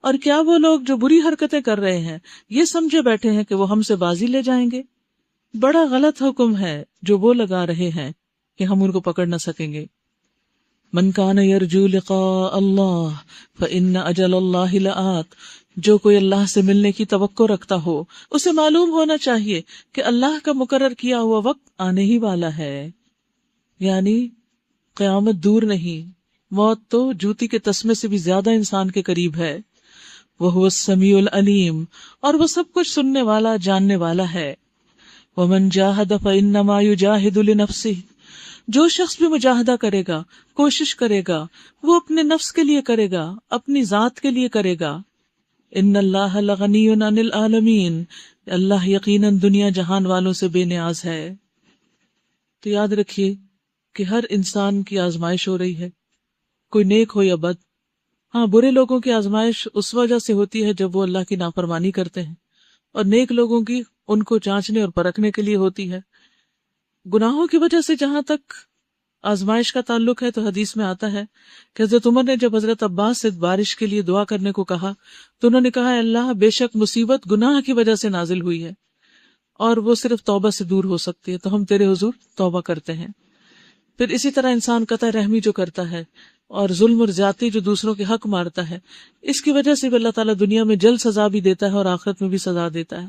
اور کیا وہ لوگ جو بری حرکتیں کر رہے ہیں یہ سمجھے بیٹھے ہیں کہ وہ ہم سے بازی لے جائیں گے؟ بڑا غلط حکم ہے جو وہ لگا رہے ہیں کہ ہم ان کو پکڑ نہ سکیں گے. من کان یرجو لقاء اللہ فإن اجل اللہ لآت، جو کوئی اللہ سے ملنے کی توقع رکھتا ہو اسے معلوم ہونا چاہیے کہ اللہ کا مقرر کیا ہوا وقت آنے ہی والا ہے. یعنی قیامت دور نہیں، موت تو جوتی کے تسمے سے بھی زیادہ انسان کے قریب ہے. وَهُوَ السَّمِيعُ الْعَلِيمُ، اور وہ سب کچھ سننے والا جاننے والا ہے. وَمَنْ جَاهَدَ فَإِنَّمَا يُجَاهِدُ لِنَفْسِهِ، جو شخص بھی مجاہدہ کرے گا، کوشش کرے گا، وہ اپنے نفس کے لیے کرے گا، اپنی ذات کے لیے کرے گا. ان اللہ لغنی عن العالمین، اللہ یقیناً دنیا جہان والوں سے بے نیاز ہے. تو یاد رکھیے کہ ہر انسان کی آزمائش ہو رہی ہے، کوئی نیک ہو یا بد. ہاں، برے لوگوں کی آزمائش اس وجہ سے ہوتی ہے جب وہ اللہ کی نافرمانی کرتے ہیں، اور نیک لوگوں کی ان کو جانچنے اور پرکھنے کے لیے ہوتی ہے. گناہوں کی وجہ سے جہاں تک آزمائش کا تعلق ہے تو حدیث میں آتا ہے کہ حضرت عمر نے جب حضرت عباس سے بارش کے لیے دعا کرنے کو کہا تو انہوں نے کہا، اے اللہ، بے شک مصیبت گناہ کی وجہ سے نازل ہوئی ہے اور وہ صرف توبہ سے دور ہو سکتی ہے، تو ہم تیرے حضور توبہ کرتے ہیں. پھر اسی طرح انسان قطع رحمی جو کرتا ہے اور ظلم اور زیادتی جو دوسروں کے حق مارتا ہے، اس کی وجہ سے بھی اللہ تعالیٰ دنیا میں جلد سزا بھی دیتا ہے اور آخرت میں بھی سزا دیتا ہے.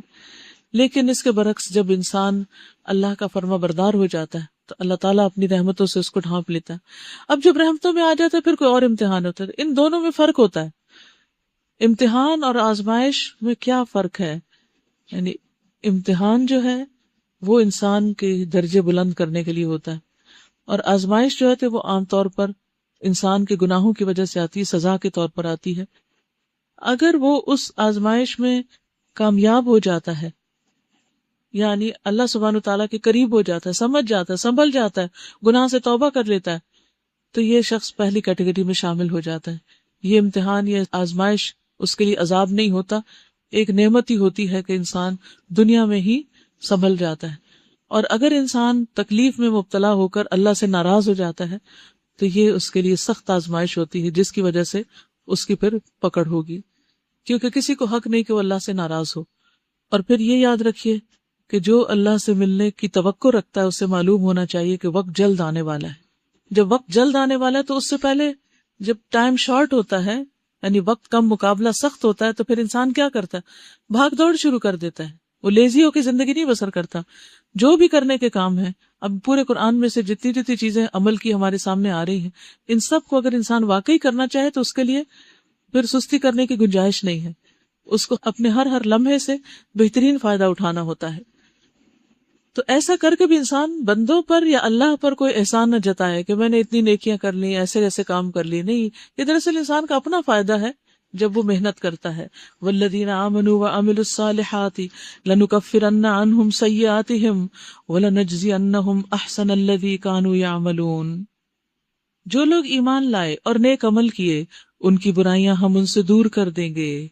لیکن اس کے برعکس جب انسان اللہ کا فرما بردار ہو جاتا ہے تو اللہ تعالیٰ اپنی رحمتوں سے اس کو ڈھانپ لیتا ہے. اب جب رحمتوں میں آ جاتا ہے پھر کوئی اور امتحان ہوتا ہے. ان دونوں میں فرق ہوتا ہے. امتحان اور آزمائش میں کیا فرق ہے؟ یعنی امتحان جو ہے وہ انسان کے درجے بلند کرنے کے لیے ہوتا ہے، اور آزمائش جو ہے وہ عام طور پر انسان کے گناہوں کی وجہ سے آتی ہے، سزا کے طور پر آتی ہے. اگر وہ اس آزمائش میں کامیاب ہو جاتا ہے، یعنی اللہ سبحانہ تعالیٰ کے قریب ہو جاتا ہے، سمجھ جاتا ہے، سنبھل جاتا ہے، گناہ سے توبہ کر لیتا ہے، تو یہ شخص پہلی کیٹیگری میں شامل ہو جاتا ہے. یہ امتحان، یہ آزمائش اس کے لیے عذاب نہیں ہوتا، ایک نعمت ہی ہوتی ہے کہ انسان دنیا میں ہی سنبھل جاتا ہے. اور اگر انسان تکلیف میں مبتلا ہو کر اللہ سے ناراض ہو جاتا ہے تو یہ اس کے لیے سخت آزمائش ہوتی ہے، جس کی وجہ سے اس کی پھر پکڑ ہوگی، کیونکہ کسی کو حق نہیں کہ وہ اللہ سے ناراض ہو. اور پھر یہ یاد رکھیے کہ جو اللہ سے ملنے کی توقع رکھتا ہے اسے معلوم ہونا چاہیے کہ وقت جلد آنے والا ہے. جب وقت جلد آنے والا ہے تو اس سے پہلے جب ٹائم شارٹ ہوتا ہے، یعنی وقت کم، مقابلہ سخت ہوتا ہے، تو پھر انسان کیا کرتا ہے؟ بھاگ دوڑ شروع کر دیتا ہے. وہ لیزی ہو کے زندگی نہیں بسر کرتا. جو بھی کرنے کے کام ہیں، اب پورے قرآن میں سے جتنی چیزیں عمل کی ہمارے سامنے آ رہی ہیں، ان سب کو اگر انسان واقعی کرنا چاہے تو اس کے لیے پھر سستی کرنے کی گنجائش نہیں ہے. اس کو اپنے ہر لمحے سے بہترین فائدہ اٹھانا ہوتا ہے. تو ایسا کر کے بھی انسان بندوں پر یا اللہ پر کوئی احسان نہ جتائے کہ میں نے اتنی نیکیاں کر لی، ایسے کام کر لی. نہیں، یہ دراصل انسان کا اپنا فائدہ ہے جب وہ محنت کرتا ہے. والذین آمنوا وعملوا الصالحات لنکفرن عنہم سیئاتہم ولنجزینہم احسن الذی کانوا یعملون. جو لوگ ایمان لائے اور نیک عمل کیے، ان کی برائیاں ہم ان سے دور کر دیں گے،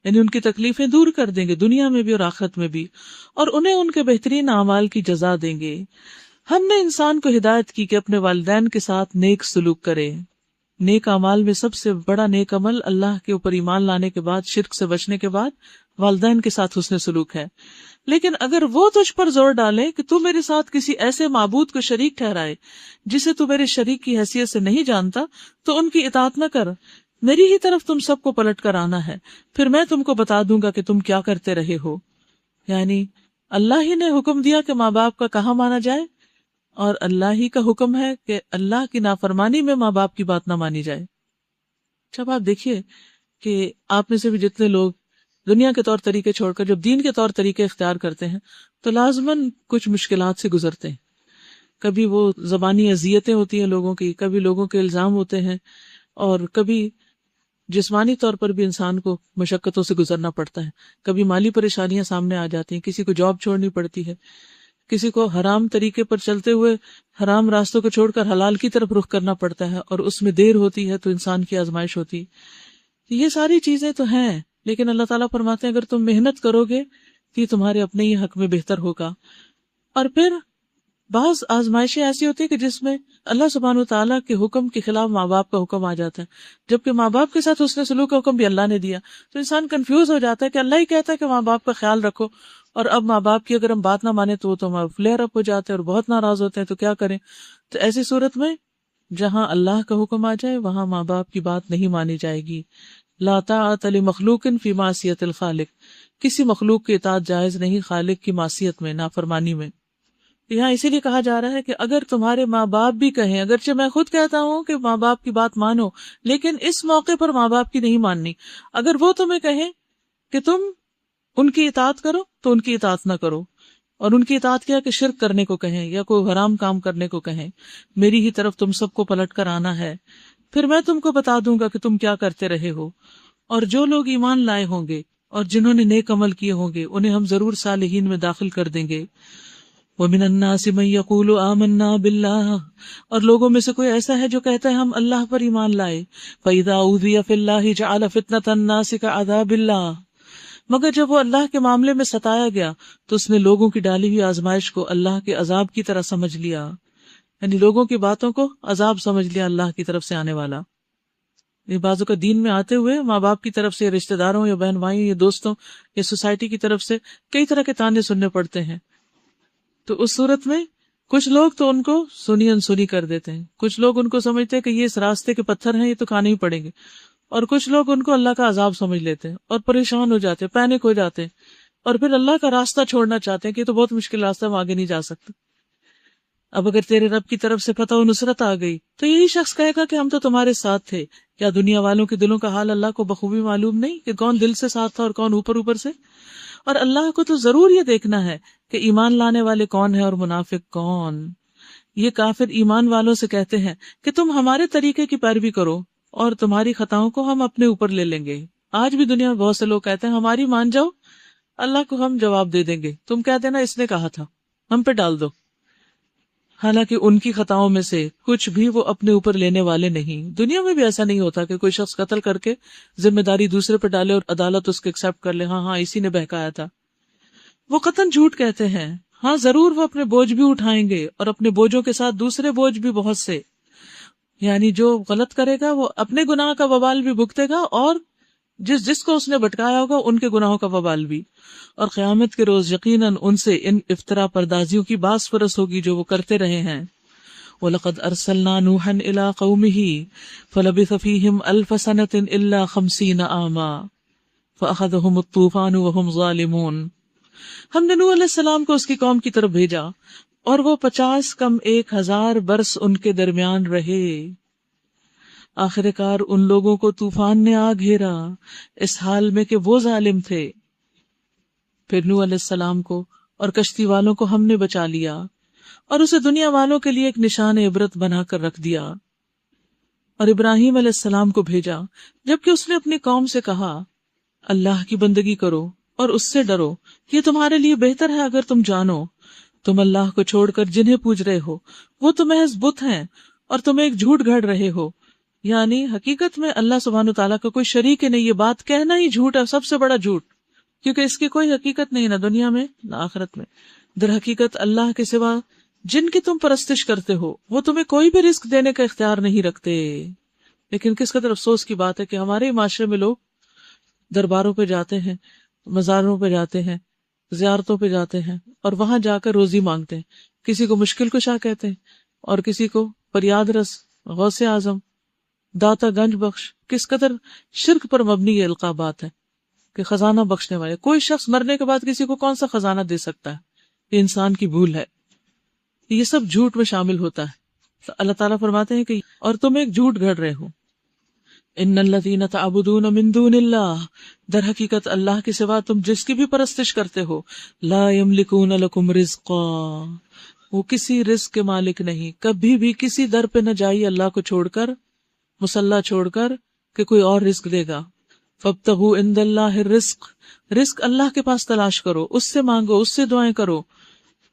یعنی ان کی تکلیفیں دور کر دیں گے دنیا میں بھی اور آخرت میں بھی، اور انہیں ان کے بہترین اعمال کی جزا دیں گے. ہم نے انسان کو ہدایت کی کہ اپنے والدین کے ساتھ نیک سلوک کرے. نیک اعمال میں سب سے بڑا نیک عمل اللہ کے اوپر ایمان لانے کے بعد، شرک سے بچنے کے بعد، والدین کے ساتھ حسن سلوک ہے. لیکن اگر وہ تجھ پر زور ڈالے کہ تو میرے ساتھ کسی ایسے معبود کو شریک ٹھہرائے جسے تو میرے شریک کی حیثیت سے نہیں جانتا، تو ان کی اطاعت نہ کر. میری ہی طرف تم سب کو پلٹ کر آنا ہے، پھر میں تم کو بتا دوں گا کہ تم کیا کرتے رہے ہو. یعنی اللہ ہی نے حکم دیا کہ ماں باپ کا کہاں مانا جائے، اور اللہ ہی کا حکم ہے کہ اللہ کی نافرمانی میں ماں باپ کی بات نہ مانی جائے. جب آپ دیکھیے کہ آپ میں سے بھی جتنے لوگ دنیا کے طور طریقے چھوڑ کر جب دین کے طور طریقے اختیار کرتے ہیں تو لازماً کچھ مشکلات سے گزرتے ہیں. کبھی وہ زبانی اذیتیں ہوتی ہیں لوگوں کی، کبھی لوگوں کے الزام ہوتے ہیں، اور کبھی جسمانی طور پر بھی انسان کو مشقتوں سے گزرنا پڑتا ہے. کبھی مالی پریشانیاں سامنے آ جاتی ہیں، کسی کو جاب چھوڑنی پڑتی ہے، کسی کو حرام طریقے پر چلتے ہوئے حرام راستوں کو چھوڑ کر حلال کی طرف رخ کرنا پڑتا ہے، اور اس میں دیر ہوتی ہے تو انسان کی آزمائش ہوتی ہے. یہ ساری چیزیں تو ہیں، لیکن اللہ تعالیٰ فرماتے ہیں اگر تم محنت کرو گے تو یہ تمہارے اپنے ہی حق میں بہتر ہوگا. اور پھر بعض آزمائشیں ایسی ہوتی ہیں کہ جس میں اللہ سبحانہ وتعالیٰ کے حکم کے خلاف ماں باپ کا حکم آ جاتا ہے، جبکہ ماں باپ کے ساتھ حسن سلوک کا حکم بھی اللہ نے دیا. تو انسان کنفیوز ہو جاتا ہے کہ اللہ ہی کہتا ہے کہ ماں باپ کا خیال رکھو، اور اب ماں باپ کی اگر ہم بات نہ مانے تو وہ تو ہمارے فلیئر اپ ہو جاتے ہیں اور بہت ناراض ہوتے ہیں، تو کیا کریں؟ تو ایسی صورت میں جہاں اللہ کا حکم آ جائے وہاں ماں باپ کی بات نہیں مانی جائے گی. لا طاعۃ لمخلوق فی معصیۃ الخالق، کسی مخلوق کی اطاعت جائز نہیں خالق کی معصیت میں، نافرمانی میں. یہاں اسی لیے کہا جا رہا ہے کہ اگر تمہارے ماں باپ بھی کہیں، اگرچہ میں خود کہتا ہوں کہ ماں باپ کی بات مانو، لیکن اس موقع پر ماں باپ کی نہیں ماننی. اگر وہ تمہیں کہیں کہ تم ان کی اطاعت کرو تو ان کی اطاعت نہ کرو، اور ان کی اطاعت کیا کہ شرک کرنے کو کہیں یا کوئی حرام کام کرنے کو کہیں. میری ہی طرف تم سب کو پلٹ کر آنا ہے، پھر میں تم کو بتا دوں گا کہ تم کیا کرتے رہے ہو. اور جو لوگ ایمان لائے ہوں گے اور جنہوں نے نیک عمل کیے ہوں گے انہیں ہم ضرور صالحین میں داخل کر دیں گے. وَمِنَ النَّاسِ مَن يَقُولُ آمَنَّا بِاللَّهِ، اور لوگوں میں سے کوئی ایسا ہے جو کہتا ہے ہم اللہ پر ایمان لائے. فَإِذَا أُوذِيَ فِي اللَّهِ جَعَلَ فِتْنَةَ النَّاسِ كَعَذَابِ اللَّهِ، مگر جب وہ اللہ کے معاملے میں ستایا گیا تو اس نے لوگوں کی ڈالی ہوئی آزمائش کو اللہ کے عذاب کی طرح سمجھ لیا، یعنی لوگوں کی باتوں کو عذاب سمجھ لیا اللہ کی طرف سے آنے والا. یہ بازو کا دین میں آتے ہوئے ماں باپ کی طرف سے، رشتہ داروں یا بہن بھائیوں یا دوستوں یا سوسائٹی کی طرف سے کئی طرح کے تانے سننے پڑتے ہیں. تو اس صورت میں کچھ لوگ تو ان کو سنی انسنی کر دیتے ہیں، کچھ لوگ ان کو سمجھتے ہیں کہ یہ اس راستے کے پتھر ہیں، یہ تو کھانے ہی پڑیں گے، اور کچھ لوگ ان کو اللہ کا عذاب سمجھ لیتے ہیں اور پریشان ہو جاتے ہیں، پینک ہو جاتے ہیں، اور پھر اللہ کا راستہ چھوڑنا چاہتے ہیں کہ یہ تو بہت مشکل راستہ ہے، ہم آگے نہیں جا سکتے. اب اگر تیرے رب کی طرف سے فتح و نصرت آ گئی تو یہی شخص کہے گا کہ ہم تو تمہارے ساتھ تھے. کیا دنیا والوں کے دلوں کا حال اللہ کو بخوبی معلوم نہیں کہ کون دل سے ساتھ تھا اور کون اوپر سے؟ اور اللہ کو تو ضرور یہ دیکھنا ہے کہ ایمان لانے والے کون ہیں اور منافق کون. یہ کافر ایمان والوں سے کہتے ہیں کہ تم ہمارے طریقے کی پیروی کرو اور تمہاری خطاؤں کو ہم اپنے اوپر لے لیں گے. آج بھی دنیا میں بہت سے لوگ کہتے ہیں ہماری مان جاؤ، اللہ کو ہم جواب دے دیں گے، تم کہتے نا اس نے کہا تھا، ہم پہ ڈال دو. حالانکہ ان کی خطاؤں میں سے کچھ بھی وہ اپنے اوپر لینے والے نہیں. دنیا میں بھی ایسا نہیں ہوتا کہ کوئی شخص قتل کر کے ذمہ داری دوسرے پہ ڈالے اور عدالت اس کو ایکسپٹ کر لے، ہاں اسی نے بہکایا تھا. وہ قطعاً جھوٹ کہتے ہیں. ہاں ضرور وہ اپنے بوجھ بھی اٹھائیں گے اور اپنے بوجھوں کے ساتھ دوسرے بوجھ بھی بہت سے. یعنی جو غلط کرے گا وہ اپنے گناہ کا وبال بھی بھگتے گا اور جس کو اس نے بھٹکایا ہوگا ان کے گناہوں کا وبال بھی. اور قیامت کے روز یقیناً ان سے ان افطرا پردازیوں کی باس پرس ہوگی جو وہ کرتے رہے ہیں. وَلَقَدْ أَرْسَلْنَا نُوحًا إِلَىٰ قَوْمِهِ فَلَبِثَ فِيهِمْ أَلْفَ سَنَةٍ إِلَّا 50 عَامًا فَأَخَذَهُمُ الطُّوفَانُ وَهُمْ ظَالِمُونَ. ہم نے نوح علیہ السلام کو اس کی قوم کی طرف بھیجا اور وہ 50 کم 1000 برس ان کے درمیان رہے. آخر کار ان لوگوں کو طوفان نے آ گھیرا اس حال میں کہ وہ ظالم تھے. پھر نوح علیہ السلام کو اور کشتی والوں کو ہم نے بچا لیا اور اسے دنیا والوں کے لیے ایک نشان عبرت بنا کر رکھ دیا. اور ابراہیم علیہ السلام کو بھیجا جبکہ اس نے اپنی قوم سے کہا اللہ کی بندگی کرو اور اس سے ڈرو، یہ تمہارے لیے بہتر ہے اگر تم جانو. تم اللہ کو چھوڑ کر جنہیں پوج رہے ہو وہ تو محض بت ہیں اور تم ایک جھوٹ گھڑ رہے ہو. یعنی حقیقت میں اللہ سبحانہ تعالیٰ کا کوئی شریک ہی نہیں. یہ بات کہنا ہی جھوٹ ہے، سب سے بڑا جھوٹ، کیونکہ اس کی کوئی حقیقت نہیں، نہ دنیا میں نہ آخرت میں. در حقیقت اللہ کے سوا جن کی تم پرستش کرتے ہو وہ تمہیں کوئی بھی رزق دینے کا اختیار نہیں رکھتے. لیکن کس قدر افسوس کی بات ہے کہ ہمارے معاشرے میں لوگ درباروں پہ جاتے ہیں، مزاروں پہ جاتے ہیں، زیارتوں پہ جاتے ہیں اور وہاں جا کر روزی مانگتے ہیں. کسی کو مشکل کشا کہتے ہیں اور کسی کو فریاد رس، غوث اعظم، داتا گنج بخش. کس قدر شرک پر مبنی یہ القابات ہے کہ خزانہ بخشنے والے. کوئی شخص مرنے کے بعد کسی کو کون سا خزانہ دے سکتا ہے؟ یہ انسان کی بھول ہے. یہ سب جھوٹ میں شامل ہوتا ہے. تو اللہ تعالیٰ فرماتے ہیں کہ اور تم ایک جھوٹ گھڑ رہے ہو. ان الذین تعبدون من دون اللہ، در حقیقت اللہ کے سوا تم جس کی بھی پرستش کرتے ہو، لا یملکون لکم رزقا، وہ کسی رزق کے مالک نہیں. کبھی بھی کسی در پہ نہ جائیے اللہ کو چھوڑ کر، مصلی چھوڑ کر کہ کوئی اور رزق دے گا. فابتغوا عند اللہ الرزق، رزق اللہ کے پاس تلاش کرو، اس سے مانگو، اس سے دعائیں کرو،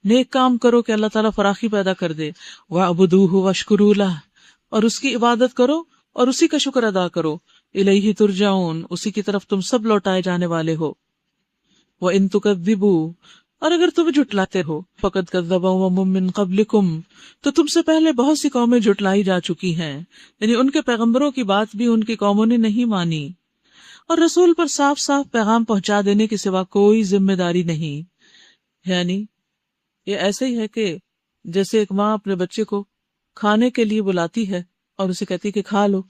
نیک کام کرو کہ اللہ تعالیٰ فراخی پیدا کر دے. وَاعْبُدُوهُ وَاشْكُرُوا لَهُ، اور اس کی عبادت کرو اور اسی کا شکر ادا کرو. الیہ ترجعون، اسی کی طرف تم سب لوٹائے جانے والے ہو. وَإِن تُكَذِّبُوا، اور اگر تم جھٹلاتے ہو، فَقَدْ كَذَّبَ أُمَمٌ مِّن قَبْلِكُمْ، تو تم سے پہلے بہت سی قومیں جھٹلائی جا چکی ہیں. یعنی ان کے پیغمبروں کی بات بھی ان کی قوموں نے نہیں مانی اور رسول پر صاف صاف پیغام پہنچا دینے کے سوا کوئی ذمہ داری نہیں. یعنی یہ ایسے ہی ہے کہ جیسے ایک ماں اپنے بچے کو کھانے کے لیے بلاتی ہے اور اسے کہتی کہ کھا لو.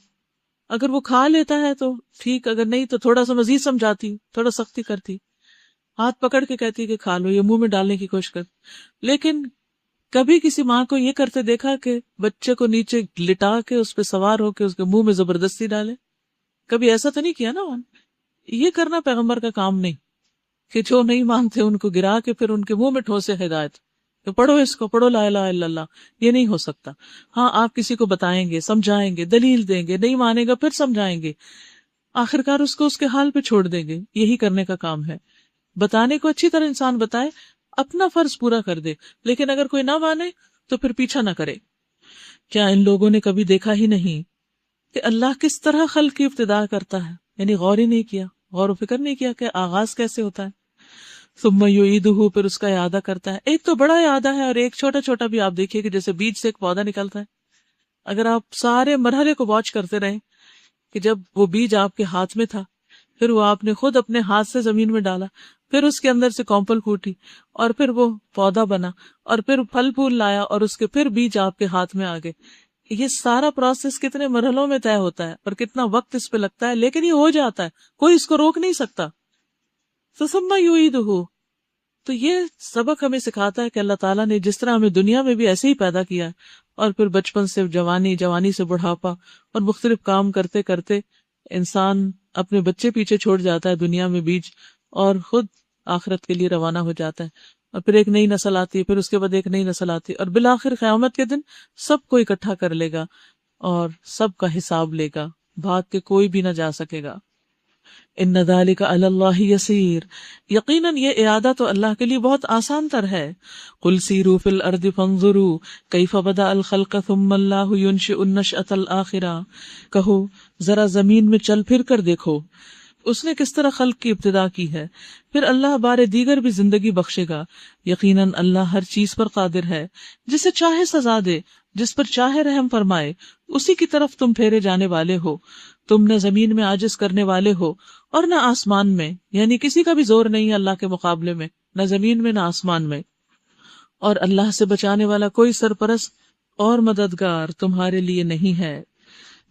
اگر وہ کھا لیتا ہے تو ٹھیک، اگر نہیں تو تھوڑا سا مزید سمجھاتی، تھوڑا سختی کرتی، ہاتھ پکڑ کے کہتی کہ کھا لو، یہ منہ میں ڈالنے کی کوشش کر. لیکن کبھی کسی ماں کو یہ کرتے دیکھا کہ بچے کو نیچے لٹا کے اس پہ سوار ہو کے اس کے منہ میں زبردستی ڈالے؟ کبھی ایسا تو نہیں کیا نا. یہ کرنا پیغمبر کا کام نہیں کہ جو نہیں مانتے ان کو گرا کے پھر ان کے منہ میں ٹھوسے ہدایت کہ پڑھو اس کو، پڑھو لا الہ الا اللہ. یہ نہیں ہو سکتا. ہاں آپ کسی کو بتائیں گے، سمجھائیں گے، دلیل دیں گے، نہیں مانے گا پھر سمجھائیں گے، آخرکار اس کو اس کے حال پہ چھوڑ دیں گے. یہی کرنے کا کام ہے. بتانے کو اچھی طرح انسان بتائے، اپنا فرض پورا کر دے، لیکن اگر کوئی نہ مانے تو پھر پیچھا نہ کرے. کیا ان لوگوں نے کبھی دیکھا ہی نہیں کہ اللہ کس طرح خلق کی ابتدا کرتا ہے؟ یعنی غور ہی نہیں کیا، غور و فکر نہیں کیا کہ آغاز کیسے ہوتا ہے. ثم یعیدہ، پھر اس کا اعادہ کرتا ہے. ایک تو بڑا اعادہ ہے اور ایک چھوٹا چھوٹا بھی. آپ دیکھیے کہ جیسے بیج سے ایک پودا نکلتا ہے، اگر آپ سارے مرحلے کو واچ کرتے رہیں کہ جب وہ بیج آپ کے ہاتھ میں تھا، پھر وہ آپ نے خود اپنے ہاتھ سے زمین میں ڈالا، پھر اس کے اندر سے کونپل پھوٹی اور پھر وہ پودا بنا اور پھر پھل پھول لایا اور اس کے پھر بیج آپ کے ہاتھ میں آ گئے. یہ سارا پروسیس کتنے مرحلوں میں طے ہوتا ہے اور کتنا وقت اس پہ لگتا ہے، لیکن یہ ہو جاتا ہے، کوئی اس کو روک نہیں سکتا. تو ثم یعیدہ، تو یہ سبق ہمیں سکھاتا ہے کہ اللہ تعالیٰ نے جس طرح ہمیں دنیا میں بھی ایسے ہی پیدا کیا ہے اور پھر بچپن سے جوانی، جوانی سے بڑھاپا اور مختلف کام کرتے کرتے انسان اپنے بچے پیچھے چھوڑ جاتا ہے دنیا میں بیج اور خود آخرت کے لیے روانہ ہو جاتا ہے. اور پھر ایک نئی نسل آتی، پھر اس کے بعد ایک نئی نسل آتی، اور بالآخر قیامت کے دن سب کو اکٹھا کر لے گا اور سب کا حساب لے گا، بھاگ کے کوئی بھی نہ جا سکے گا۔ ان ذالک علی اللہ یسیر، یقیناً یہ اعادہ تو اللہ کے لیے بہت آسان تر ہے۔ قل سیروا فی الارض فانظروا کیف بدأ الخلق ثم اللہ ینشئ النشأۃ الآخرہ، کہو ذرا زمین میں چل پھر کر دیکھو اس نے کس طرح خلق کی ابتدا کی ہے، پھر اللہ بارے دیگر بھی زندگی بخشے گا۔ یقیناً اللہ ہر چیز پر قادر ہے، جسے چاہے سزا دے، جس پر چاہے رحم فرمائے، اسی کی طرف تم پھیرے جانے والے ہو۔ تم نہ زمین میں عاجز کرنے والے ہو اور نہ آسمان میں، یعنی کسی کا بھی زور نہیں ہے اللہ کے مقابلے میں، نہ زمین میں نہ آسمان میں، اور اللہ سے بچانے والا کوئی سرپرست اور مددگار تمہارے لیے نہیں ہے۔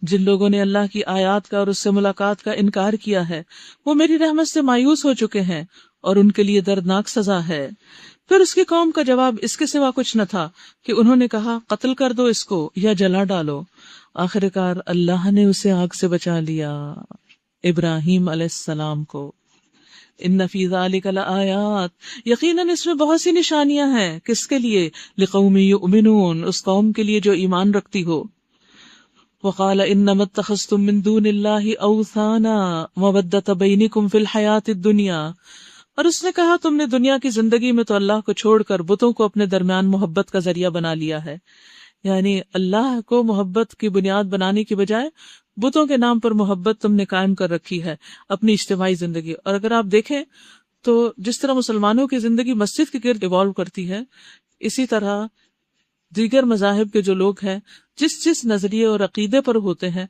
جن لوگوں نے اللہ کی آیات کا اور اس سے ملاقات کا انکار کیا ہے وہ میری رحمت سے مایوس ہو چکے ہیں اور ان کے لیے دردناک سزا ہے۔ پھر اس کی قوم کا جواب اس کے سوا کچھ نہ تھا کہ انہوں نے کہا قتل کر دو اس کو یا جلا ڈالو۔ آخرکار اللہ نے اسے آگ سے بچا لیا، ابراہیم علیہ السلام کو۔ ان فی ذلک لآیات، یقیناً اس میں بہت سی نشانیاں ہیں، کس کے لیے؟ لقوم یؤمنون، اس قوم کے لیے جو ایمان رکھتی ہو۔ وقال انما اتخذتم من دون اللہ اوثانا مودۃ بینکم فی الحیاۃ الدنیا، اور اس نے کہا تم نے دنیا کی زندگی میں تو اللہ کو چھوڑ کر بتوں کو اپنے درمیان محبت کا ذریعہ بنا لیا ہے، یعنی اللہ کو محبت کی بنیاد بنانے کی بجائے بتوں کے نام پر محبت تم نے قائم کر رکھی ہے اپنی اجتماعی زندگی۔ اور اگر آپ دیکھیں تو جس طرح مسلمانوں کی زندگی مسجد کے گرد ایوالو کرتی ہے، اسی طرح دیگر مذاہب کے جو لوگ ہیں جس نظریے اور عقیدے پر ہوتے ہیں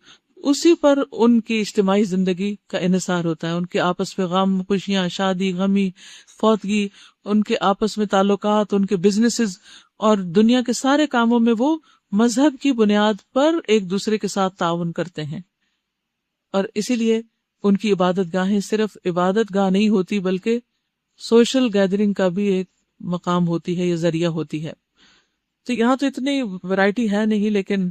اسی پر ان کی اجتماعی زندگی کا انحصار ہوتا ہے۔ ان کے آپس میں غم، خوشیاں، شادی، غمی، فوتگی، ان کے آپس میں تعلقات، ان کے بزنسز اور دنیا کے سارے کاموں میں وہ مذہب کی بنیاد پر ایک دوسرے کے ساتھ تعاون کرتے ہیں۔ اور اسی لیے ان کی عبادت گاہیں صرف عبادت گاہ نہیں ہوتی بلکہ سوشل گیدرنگ کا بھی ایک مقام ہوتی ہے یا ذریعہ ہوتی ہے۔ تو یہاں تو اتنی ورائٹی ہے نہیں، لیکن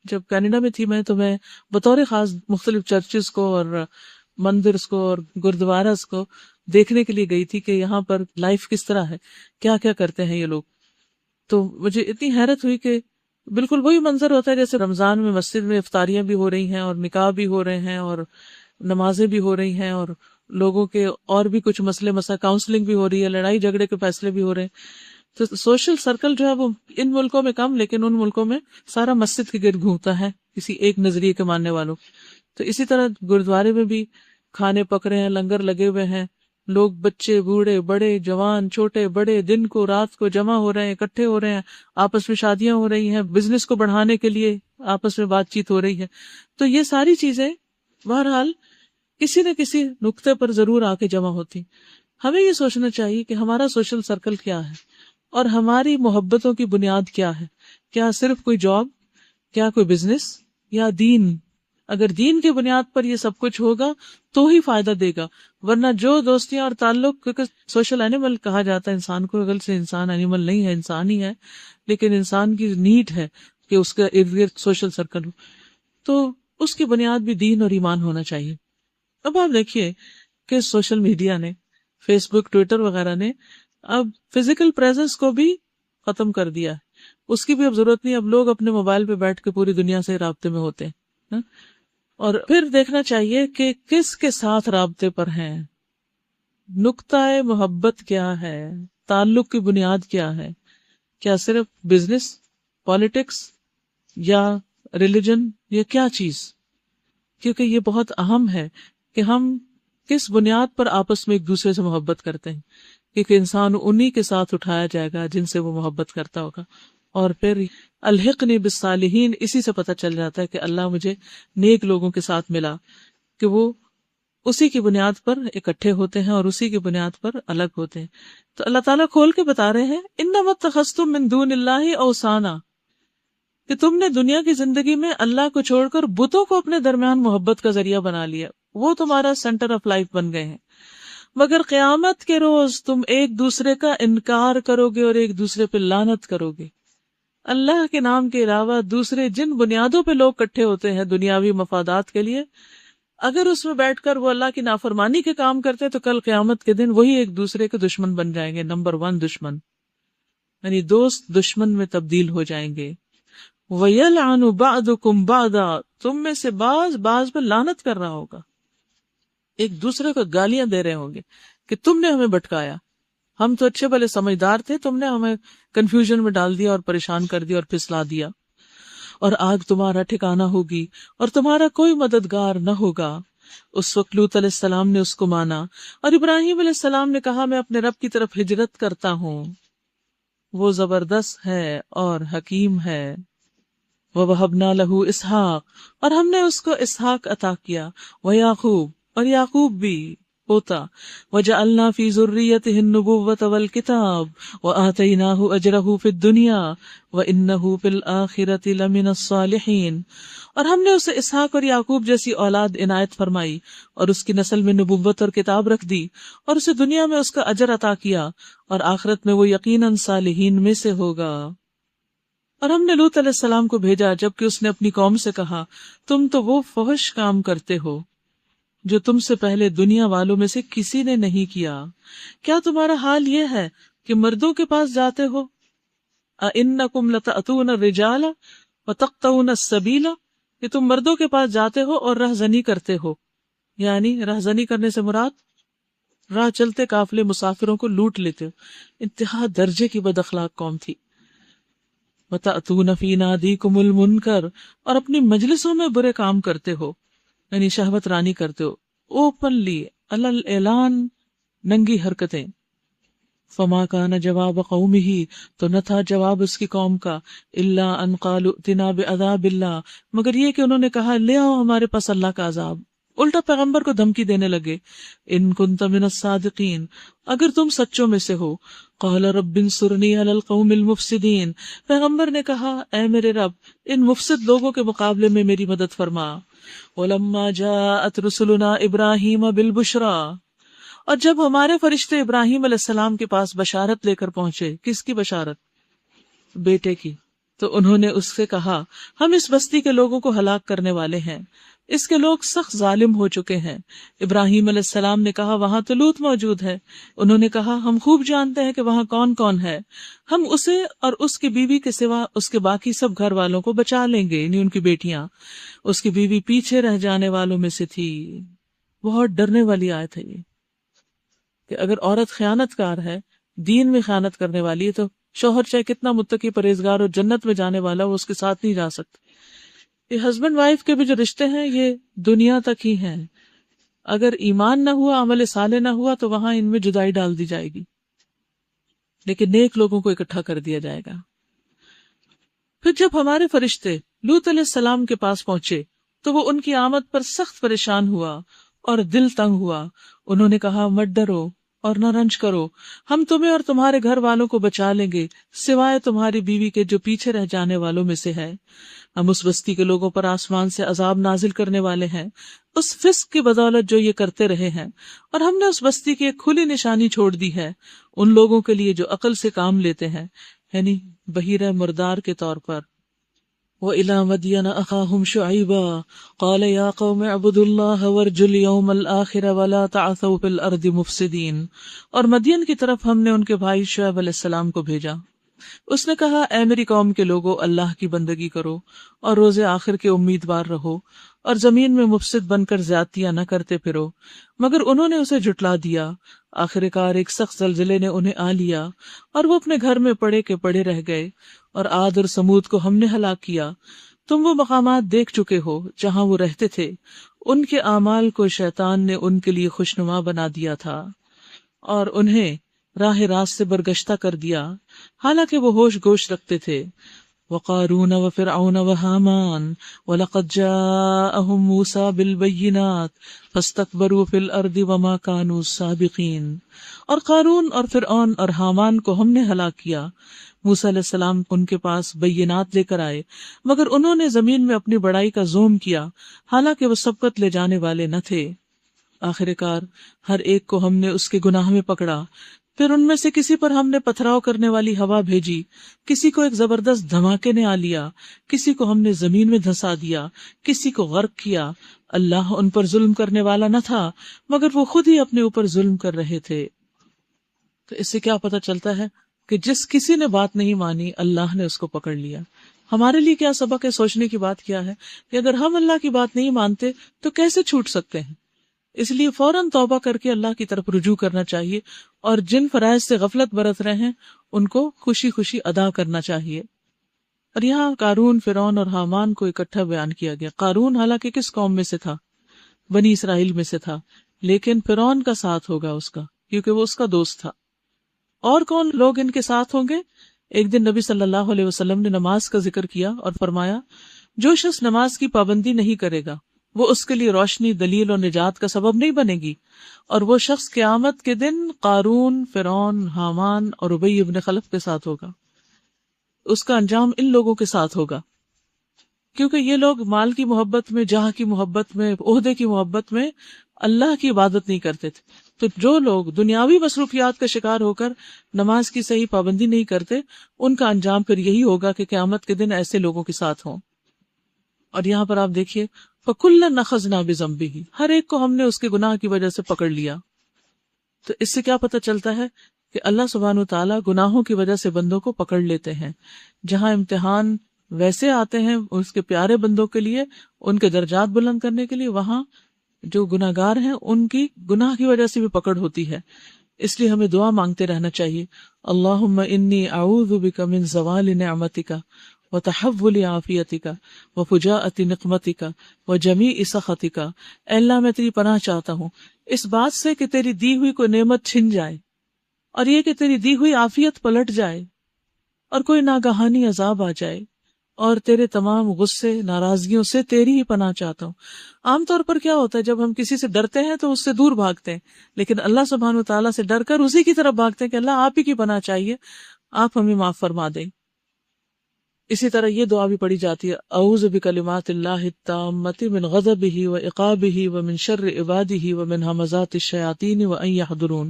جب کینیڈا میں تھی میں تو میں بطور خاص مختلف چرچز کو اور مندرز کو اور گردوارز کو دیکھنے کے لیے گئی تھی کہ یہاں پر لائف کس طرح ہے، کیا کیا کرتے ہیں یہ لوگ۔ تو مجھے اتنی حیرت ہوئی کہ بالکل وہی منظر ہوتا ہے جیسے رمضان میں مسجد میں افطاریاں بھی ہو رہی ہیں اور نکاح بھی ہو رہے ہیں اور نمازیں بھی ہو رہی ہیں اور لوگوں کے اور بھی کچھ مسئلے کاؤنسلنگ بھی ہو رہی ہے، لڑائی جھگڑے کے فیصلے بھی ہو رہے ہیں۔ تو سوشل سرکل جو ہے وہ ان ملکوں میں کم، لیکن ان ملکوں میں سارا مسجد کے گرد گھومتا ہے کسی ایک نظریے کے ماننے والوں۔ تو اسی طرح گردوارے میں بھی کھانے پک رہے ہیں، لنگر لگے ہوئے ہیں، لوگ بچے بوڑھے بڑے جوان چھوٹے بڑے دن کو رات کو جمع ہو رہے ہیں، اکٹھے ہو رہے ہیں، آپس میں شادیاں ہو رہی ہیں، بزنس کو بڑھانے کے لیے آپس میں بات چیت ہو رہی ہے۔ تو یہ ساری چیزیں بہرحال کسی نہ کسی نقطے پر ضرور آ کے جمع ہوتی۔ ہمیں یہ سوچنا چاہیے کہ ہمارا سوشل سرکل کیا ہے اور ہماری محبتوں کی بنیاد کیا ہے۔ کیا صرف کوئی جاب، کیا کوئی بزنس، یا دین؟ اگر دین کی بنیاد پر یہ سب کچھ ہوگا تو ہی فائدہ دے گا، ورنہ جو دوستیاں اور تعلق، کیونکہ سوشل اینیمل کہا جاتا ہے انسان کو، اگر سے انسان اینیمل نہیں ہے، انسان ہی ہے، لیکن انسان کی نیڈ ہے کہ اس کا ارد گرد سوشل سرکل ہو، تو اس کی بنیاد بھی دین اور ایمان ہونا چاہیے۔ اب آپ دیکھیے کہ سوشل میڈیا نے، فیس بک، ٹویٹر وغیرہ نے اب فزیکل پریزنس کو بھی ختم کر دیا ہے، اس کی بھی اب ضرورت نہیں، اب لوگ اپنے موبائل پہ بیٹھ کے پوری دنیا سے رابطے میں ہوتے ہیں۔ اور پھر دیکھنا چاہیے کہ کس کے ساتھ رابطے پر ہیں، نقطہ محبت کیا ہے، تعلق کی بنیاد کیا ہے، کیا صرف بزنس، پالیٹکس یا ریلیجن یا کیا چیز؟ کیونکہ یہ بہت اہم ہے کہ ہم کس بنیاد پر آپس میں ایک دوسرے سے محبت کرتے ہیں، کیونکہ انسان انہی کے ساتھ اٹھایا جائے گا جن سے وہ محبت کرتا ہوگا۔ اور پھر الحقنی بالصالحین، اسی سے پتہ چل جاتا ہے کہ اللہ مجھے نیک لوگوں کے ساتھ ملا، کہ وہ اسی کی بنیاد پر اکٹھے ہوتے ہیں اور اسی کی بنیاد پر الگ ہوتے ہیں۔ تو اللہ تعالیٰ کھول کے بتا رہے ہیں انما اتخذتم من دون اللہ اوثانا، کہ تم نے دنیا کی زندگی میں اللہ کو چھوڑ کر بتوں کو اپنے درمیان محبت کا ذریعہ بنا لیا، وہ تمہارا سینٹر آف لائف بن گئے ہیں، مگر قیامت کے روز تم ایک دوسرے کا انکار کرو گے اور ایک دوسرے پہ لعنت کرو گے۔ اللہ کے نام کے علاوہ دوسرے جن بنیادوں پہ لوگ اکٹھے ہوتے ہیں دنیاوی مفادات کے لیے، اگر اس میں بیٹھ کر وہ اللہ کی نافرمانی کے کام کرتے تو کل قیامت کے دن وہی ایک دوسرے کے دشمن بن جائیں گے، نمبر 1 دشمن، یعنی دوست دشمن میں تبدیل ہو جائیں گے۔ وَيَلْعَنُ بَعْضُكُمْ بَعْضًا، تم میں سے بعض پر لعنت کر رہا ہوگا، ایک دوسرے کو گالیاں دے رہے ہوں گے کہ تم نے ہمیں بھٹکایا، ہم تو اچھے بھلے سمجھدار تھے، تم نے ہمیں کنفیوژن میں ڈال دیا اور پریشان کر دیا اور پھسلا دیا، اور آگ تمہارا ٹھکانہ ہوگی اور تمہارا کوئی مددگار نہ ہوگا۔ اس وقت لوط علیہ السلام نے اس کو مانا، اور ابراہیم علیہ السلام نے کہا میں اپنے رب کی طرف ہجرت کرتا ہوں، وہ زبردست ہے اور حکیم ہے۔ وَوَهَبْنَا لَهُ اسحاق، اور ہم نے اس کو اسحاق عطا کیا، وَيَعْقُوب، اور یعقوب بھی پوتا، وَجَعَلْنَا فِي ذُرِّيَّتِهِ النُّبُوَّةَ وَالْكِتَابَ وَآتَيْنَاهُ أَجْرَهُ فِي الدُّنْيَا وَإِنَّهُ فِي الْآخِرَةِ لَمِنَ الصَّالِحِينَ، اور ہم نے اسے اسحاق اور یعقوب جیسی اولاد عنایت فرمائی اور اس کی نسل میں نبوت اور کتاب رکھ دی، اور اسے دنیا میں اس کا اجر عطا کیا، اور آخرت میں وہ یقیناً صالحین میں سے ہوگا۔ اور ہم نے لوط علیہ السلام کو بھیجا جبکہ اس نے اپنی قوم سے کہا تم تو وہ فحش کام کرتے ہو جو تم سے پہلے دنیا والوں میں سے کسی نے نہیں کیا، کیا تمہارا حال یہ ہے کہ مردوں کے پاس جاتے ہو؟ اَإِنَّكُمْ لَتَأْتُونَ الرِّجَالَ وَتَقْطَعُونَ السَّبِيلَ، کہ تم مردوں کے پاس جاتے ہو اور رہزنی کرتے ہو، یعنی رہزنی کرنے سے مراد راہ چلتے قافلے مسافروں کو لوٹ لیتے ہو۔ انتہا درجے کی بد اخلاق قوم تھی۔ وَتَأْتُونَ فِي نَادِيكُمُ الْمُنْكَرَ، اور اپنی مجلسوں میں برے کام کرتے ہو، یعنی شہوت رانی کرتے ہو، اوپنلی علی الاعلان ننگی حرکتیں۔ فما کان جواب قومہ، تو نہ تھا جواب اس کی قوم کا، الا ان قالوا ائتنا بعذاب اللہ، مگر یہ کہ انہوں نے کہا لے آؤ ہمارے پاس اللہ کا عذاب، الٹا پیغمبر کو دھمکی دینے لگے۔ ان کنت من الصادقین، اگر تم سچوں میں سے ہو۔ قال رب انصرنی علی القوم المفسدین، پیغمبر نے کہا اے میرے رب ان مفسد لوگوں کے مقابلے میں میری مدد فرما۔ ولما جاءت رسلنا ابراہیم بالبشرا، اور جب ہمارے فرشتے ابراہیم علیہ السلام کے پاس بشارت لے کر پہنچے، کس کی بشارت؟ بیٹے کی، تو انہوں نے اس سے کہا ہم اس بستی کے لوگوں کو ہلاک کرنے والے ہیں، اس کے لوگ سخت ظالم ہو چکے ہیں۔ ابراہیم علیہ السلام نے کہا وہاں تو لوط موجود ہے۔ انہوں نے کہا ہم خوب جانتے ہیں کہ وہاں کون کون ہے، ہم اسے اور اس کی بیوی کے سوا اس کے باقی سب گھر والوں کو بچا لیں گے، یعنی ان کی بیٹیاں۔ اس کی بیوی پیچھے رہ جانے والوں میں سے تھی۔ بہت ڈرنے والی آیت ہے یہ، کہ اگر عورت خیانت کار ہے، دین میں خیانت کرنے والی ہے، تو شوہر چاہے کتنا متقی پرہیزگار اور جنت میں جانے والا وہ اس کے ساتھ نہیں جا سکتا۔ یہ ہسبینڈ وائف کے بھی جو رشتے ہیں یہ دنیا تک ہی ہیں، اگر ایمان نہ ہوا، عمل صالح نہ ہوا تو وہاں ان میں جدائی ڈال دی جائے گی، لیکن نیک لوگوں کو اکٹھا کر دیا جائے گا۔ پھر جب ہمارے فرشتے لوط علیہ السلام کے پاس پہنچے تو وہ ان کی آمد پر سخت پریشان ہوا اور دل تنگ ہوا۔ انہوں نے کہا مت ڈرو اور نہ رنج کرو، ہم تمہیں اور تمہارے گھر والوں کو بچا لیں گے سوائے تمہاری بیوی کے جو پیچھے رہ جانے والوں میں سے ہے۔ ہم اس بستی کے لوگوں پر آسمان سے عذاب نازل کرنے والے ہیں اس فسق کی بدولت جو یہ کرتے رہے ہیں، اور ہم نے اس بستی کی ایک کھلی نشانی چھوڑ دی ہے ان لوگوں کے لیے جو عقل سے کام لیتے ہیں، یعنی بحیرہ مردار کے طور پر۔ وَإِلَى مَدْيَنَ أَخَاهُمْ شُعَيْبًا قَالَ يَا قَوْمِ اعْبُدُوا اللَّهَ وَارْجُوا الْيَوْمَ الْآخِرَ وَلَا تَعْثَوْا فِي الْأَرْضِ مُفْسِدِينَ، اور مدین کی طرف ہم نے ان کے بھائی شعیب علیہ السلام کو بھیجا۔ اس نے کہا اے میری قوم کے لوگو، اللہ کی بندگی کرو اور روز آخر کے امیدوار رہو، اور زمین میں مفسد بن کر زیادتیاں نہ کرتے پھرو۔ مگر انہوں نے اسے جھٹلا دیا۔ آخر کار ایک سخت زلزلے نے انہیں آ لیا اور وہ اپنے گھر میں پڑے کے پڑے رہ گئے، اور عاد اور سمود کو ہم نے ہلاک کیا۔ تم وہ مقامات دیکھ چکے ہو جہاں وہ رہتے تھے، ان کے اعمال کو شیطان نے ان کے لیے خوشنما بنا دیا تھا اور انہیں راہ راست سے برگشتہ کر دیا، حالانکہ وہ ہوش گوش رکھتے تھے۔ وقارون وفرعون وہامان وَلَقَدْ جَاءَهُمْ مُوسَى بِالْبَيِّنَاتِ فَاسْتَكْبَرُوا فِي الْأَرْضِ وَمَا كَانُوا سَابِقِينَ، اور قارون اور فرعون اور حامان کو ہم نے ہلاک کیا۔ موسیٰ علیہ السلام ان کے پاس بینات لے کر آئے، مگر انہوں نے زمین میں اپنی بڑائی کا زوم کیا، حالانکہ وہ سبقت لے جانے والے نہ تھے۔ آخر کار ہر ایک کو ہم نے اس کے گناہ میں پکڑا، پھر ان میں سے کسی پر ہم نے پتھراؤ کرنے والی ہوا بھیجی، کسی کو ایک زبردست دھماکے نے آ لیا، کسی کو ہم نے زمین میں دھسا دیا، کسی کو غرق کیا۔ اللہ ان پر ظلم کرنے والا نہ تھا مگر وہ خود ہی اپنے اوپر ظلم کر رہے تھے۔ تو اس سے کیا پتہ چلتا ہے کہ جس کسی نے بات نہیں مانی اللہ نے اس کو پکڑ لیا۔ ہمارے لیے کیا سبق ہے؟ سوچنے کی بات کیا ہے کہ اگر ہم اللہ کی بات نہیں مانتے تو کیسے چھوٹ سکتے ہیں؟ اس لیے فوراً توبہ کر کے اللہ کی طرف رجوع کرنا چاہیے، اور جن فرائض سے غفلت برت رہے ہیں ان کو خوشی خوشی ادا کرنا چاہیے۔ اور یہاں قارون، فرعون اور حامان کو اکٹھا بیان کیا گیا۔ قارون حالانکہ کس قوم میں سے تھا؟ بنی اسرائیل میں سے تھا، لیکن فرعون کا ساتھ ہوگا اس کا، کیونکہ وہ اس کا دوست تھا۔ اور کون لوگ ان کے ساتھ ہوں گے؟ ایک دن نبی صلی اللہ علیہ وسلم نے نماز کا ذکر کیا اور فرمایا، جو شخص نماز کی پابندی نہیں کرے گا وہ اس کے لیے روشنی، دلیل اور نجات کا سبب نہیں بنے گی، اور وہ شخص قیامت کے دن قارون، فرعون، حامان اور ابی ابن خلف کے ساتھ ہوگا۔ اس کا انجام ان لوگوں کے ساتھ ہوگا، کیونکہ یہ لوگ مال کی محبت میں، جاہ کی محبت میں، عہدے کی محبت میں اللہ کی عبادت نہیں کرتے تھے۔ تو جو لوگ دنیاوی مصروفیات کا شکار ہو کر نماز کی صحیح پابندی نہیں کرتے، ان کا انجام پھر یہی ہوگا کہ قیامت کے دن ایسے لوگوں کے ساتھ ہوں۔ اور یہاں پر آپ دیکھیے، فَكُلًّا أَخَذْنَا بِذَنبِهِ، ہر ایک کو ہم نے اس کے گناہ کی وجہ سے پکڑ لیا۔ تو اس سے کیا پتہ چلتا ہے کہ اللہ سبحانہ وتعالیٰ گناہوں کی وجہ سے بندوں کو پکڑ لیتے ہیں۔ جہاں امتحان ویسے آتے ہیں اس کے پیارے بندوں کے لیے، ان کے درجات بلند کرنے کے لیے، وہاں جو گناہگار ہیں ان کی گناہ کی وجہ سے بھی پکڑ ہوتی ہے۔ اس لیے ہمیں دعا مانگتے رہنا چاہیے، اللہم انی اعوذ بک من زوال نعمتک وتحول عافیتک وفجاءۃ نقمتک وجمیع سخطک۔ اے اللہ میں تیری پناہ چاہتا ہوں اس بات سے کہ تیری دی ہوئی کوئی نعمت چھن جائے، اور یہ کہ تیری دی ہوئی عافیت پلٹ جائے، اور کوئی ناگہانی عذاب آ جائے، اور تیرے تمام غصے، ناراضگیوں سے تیری ہی پناہ چاہتا ہوں۔ عام طور پر کیا ہوتا ہے، جب ہم کسی سے ڈرتے ہیں تو اس سے دور بھاگتے ہیں، لیکن اللہ سبحانہ وتعالیٰ سے ڈر کر اسی کی طرف بھاگتے ہیں کہ اللہ آپ ہی کی پناہ چاہیے، آپ ہمیں معاف فرما دیں۔ اسی طرح یہ دعا بھی پڑھی جاتی ہے، اعوذ بکلمات اللہ التامۃ من غضبہ وعقابہ ومن شر عبادہ ومن ھمزات الشیاطین وان یحضرون۔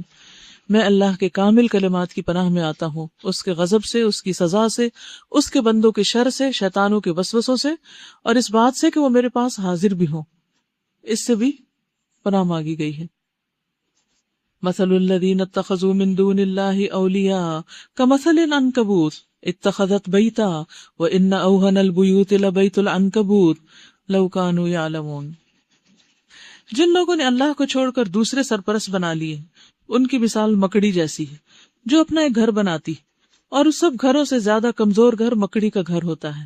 میں اللہ کے کامل کلمات کی پناہ میں آتا ہوں، اس کے غضب سے، اس کی سزا سے، اس کے بندوں کے شر سے، شیطانوں کے وسوسوں سے، اور اس بات سے کہ وہ میرے پاس حاضر بھی ہوں، اس سے بھی پناہ مانگی گئی ہے۔ مثل الذین اتخذوا من دون اللہ اولیاء کمثل العنکبوت اتخذت بیتا وان اوہن البیوت لبیت العنکبوت لو کانوا یعلمون۔ جن لوگوں نے اللہ کو چھوڑ کر دوسرے سرپرست بنا لیے ان کی مثال مکڑی جیسی ہے جو اپنا ایک گھر بناتی، اور اس سب گھروں سے زیادہ کمزور گھر مکڑی کا گھر ہوتا ہے۔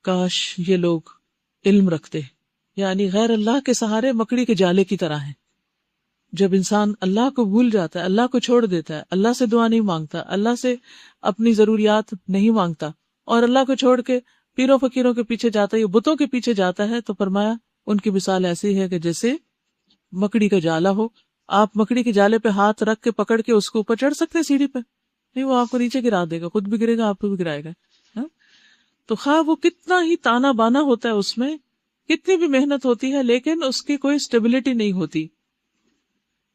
کاش یہ لوگ علم رکھتے، یعنی غیر اللہ کے سہارے مکڑی کے جالے کی طرح ہیں۔ جب انسان اللہ کو بھول جاتا ہے، اللہ کو چھوڑ دیتا ہے، اللہ سے دعا نہیں مانگتا، اللہ سے اپنی ضروریات نہیں مانگتا، اور اللہ کو چھوڑ کے پیروں فقیروں کے پیچھے جاتا ہے، بتوں کے پیچھے جاتا ہے، تو فرمایا ان کی مثال ایسی ہے کہ جیسے مکڑی کا جالا ہو۔ آپ مکڑی کے جالے پہ ہاتھ رکھ کے پکڑ کے اس کو اوپر چڑھ سکتے ہیں سیڑھی پہ؟ نہیں، وہ آپ کو نیچے گرا دے گا، خود بھی گرے گا، آپ کو بھی گرائے گا۔ تو خواہ وہ کتنا ہی تانا بانا ہوتا ہے، اس میں کتنی بھی محنت ہوتی ہے، لیکن اس کی کوئی اسٹیبلٹی نہیں ہوتی۔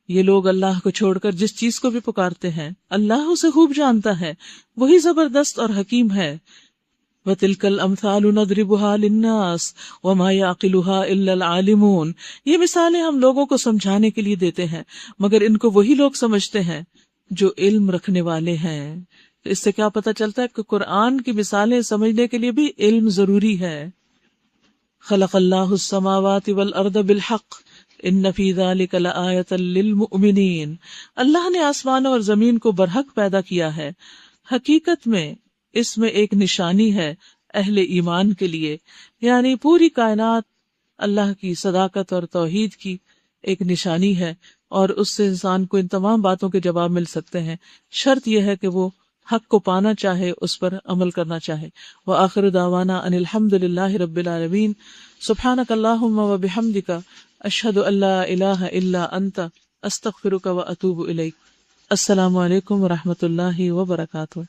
یہ لوگ اللہ کو چھوڑ کر جس چیز کو بھی پکارتے ہیں اللہ اسے خوب جانتا ہے، وہی زبردست اور حکیم ہے۔ وَتِلْكَ الْأَمْثَالُ نَضْرِبُهَا لِلنَّاسِ وَمَا يَعْقِلُهَا إِلَّا الْعَالِمُونَ۔ یہ مثالیں ہم لوگوں کو سمجھانے کے لیے دیتے ہیں، مگر ان کو وہی لوگ سمجھتے ہیں جو علم رکھنے والے ہیں۔ اس سے کیا پتہ چلتا ہے کہ قرآن کی مثالیں سمجھنے کے لیے بھی علم ضروری ہے۔ خلق اللہ السماوات والارض بالحق ان فی ذلک لآیۃ للمؤمنین۔ اللہ نے آسمانوں اور زمین کو برحق پیدا کیا ہے، حقیقت میں اس میں ایک نشانی ہے اہل ایمان کے لیے، یعنی پوری کائنات اللہ کی صداقت اور توحید کی ایک نشانی ہے، اور اس سے انسان کو ان تمام باتوں کے جواب مل سکتے ہیں۔ شرط یہ ہے کہ وہ حق کو پانا چاہے، اس پر عمل کرنا چاہے۔ وآخر دعوانا ان الحمد للہ رب العالمین۔ سبحانک اللہم وبحمدک اشہد ان لا الہ الا انت استغفرک واتوب الیک۔ السلام علیکم ورحمۃ اللہ وبرکاتہ۔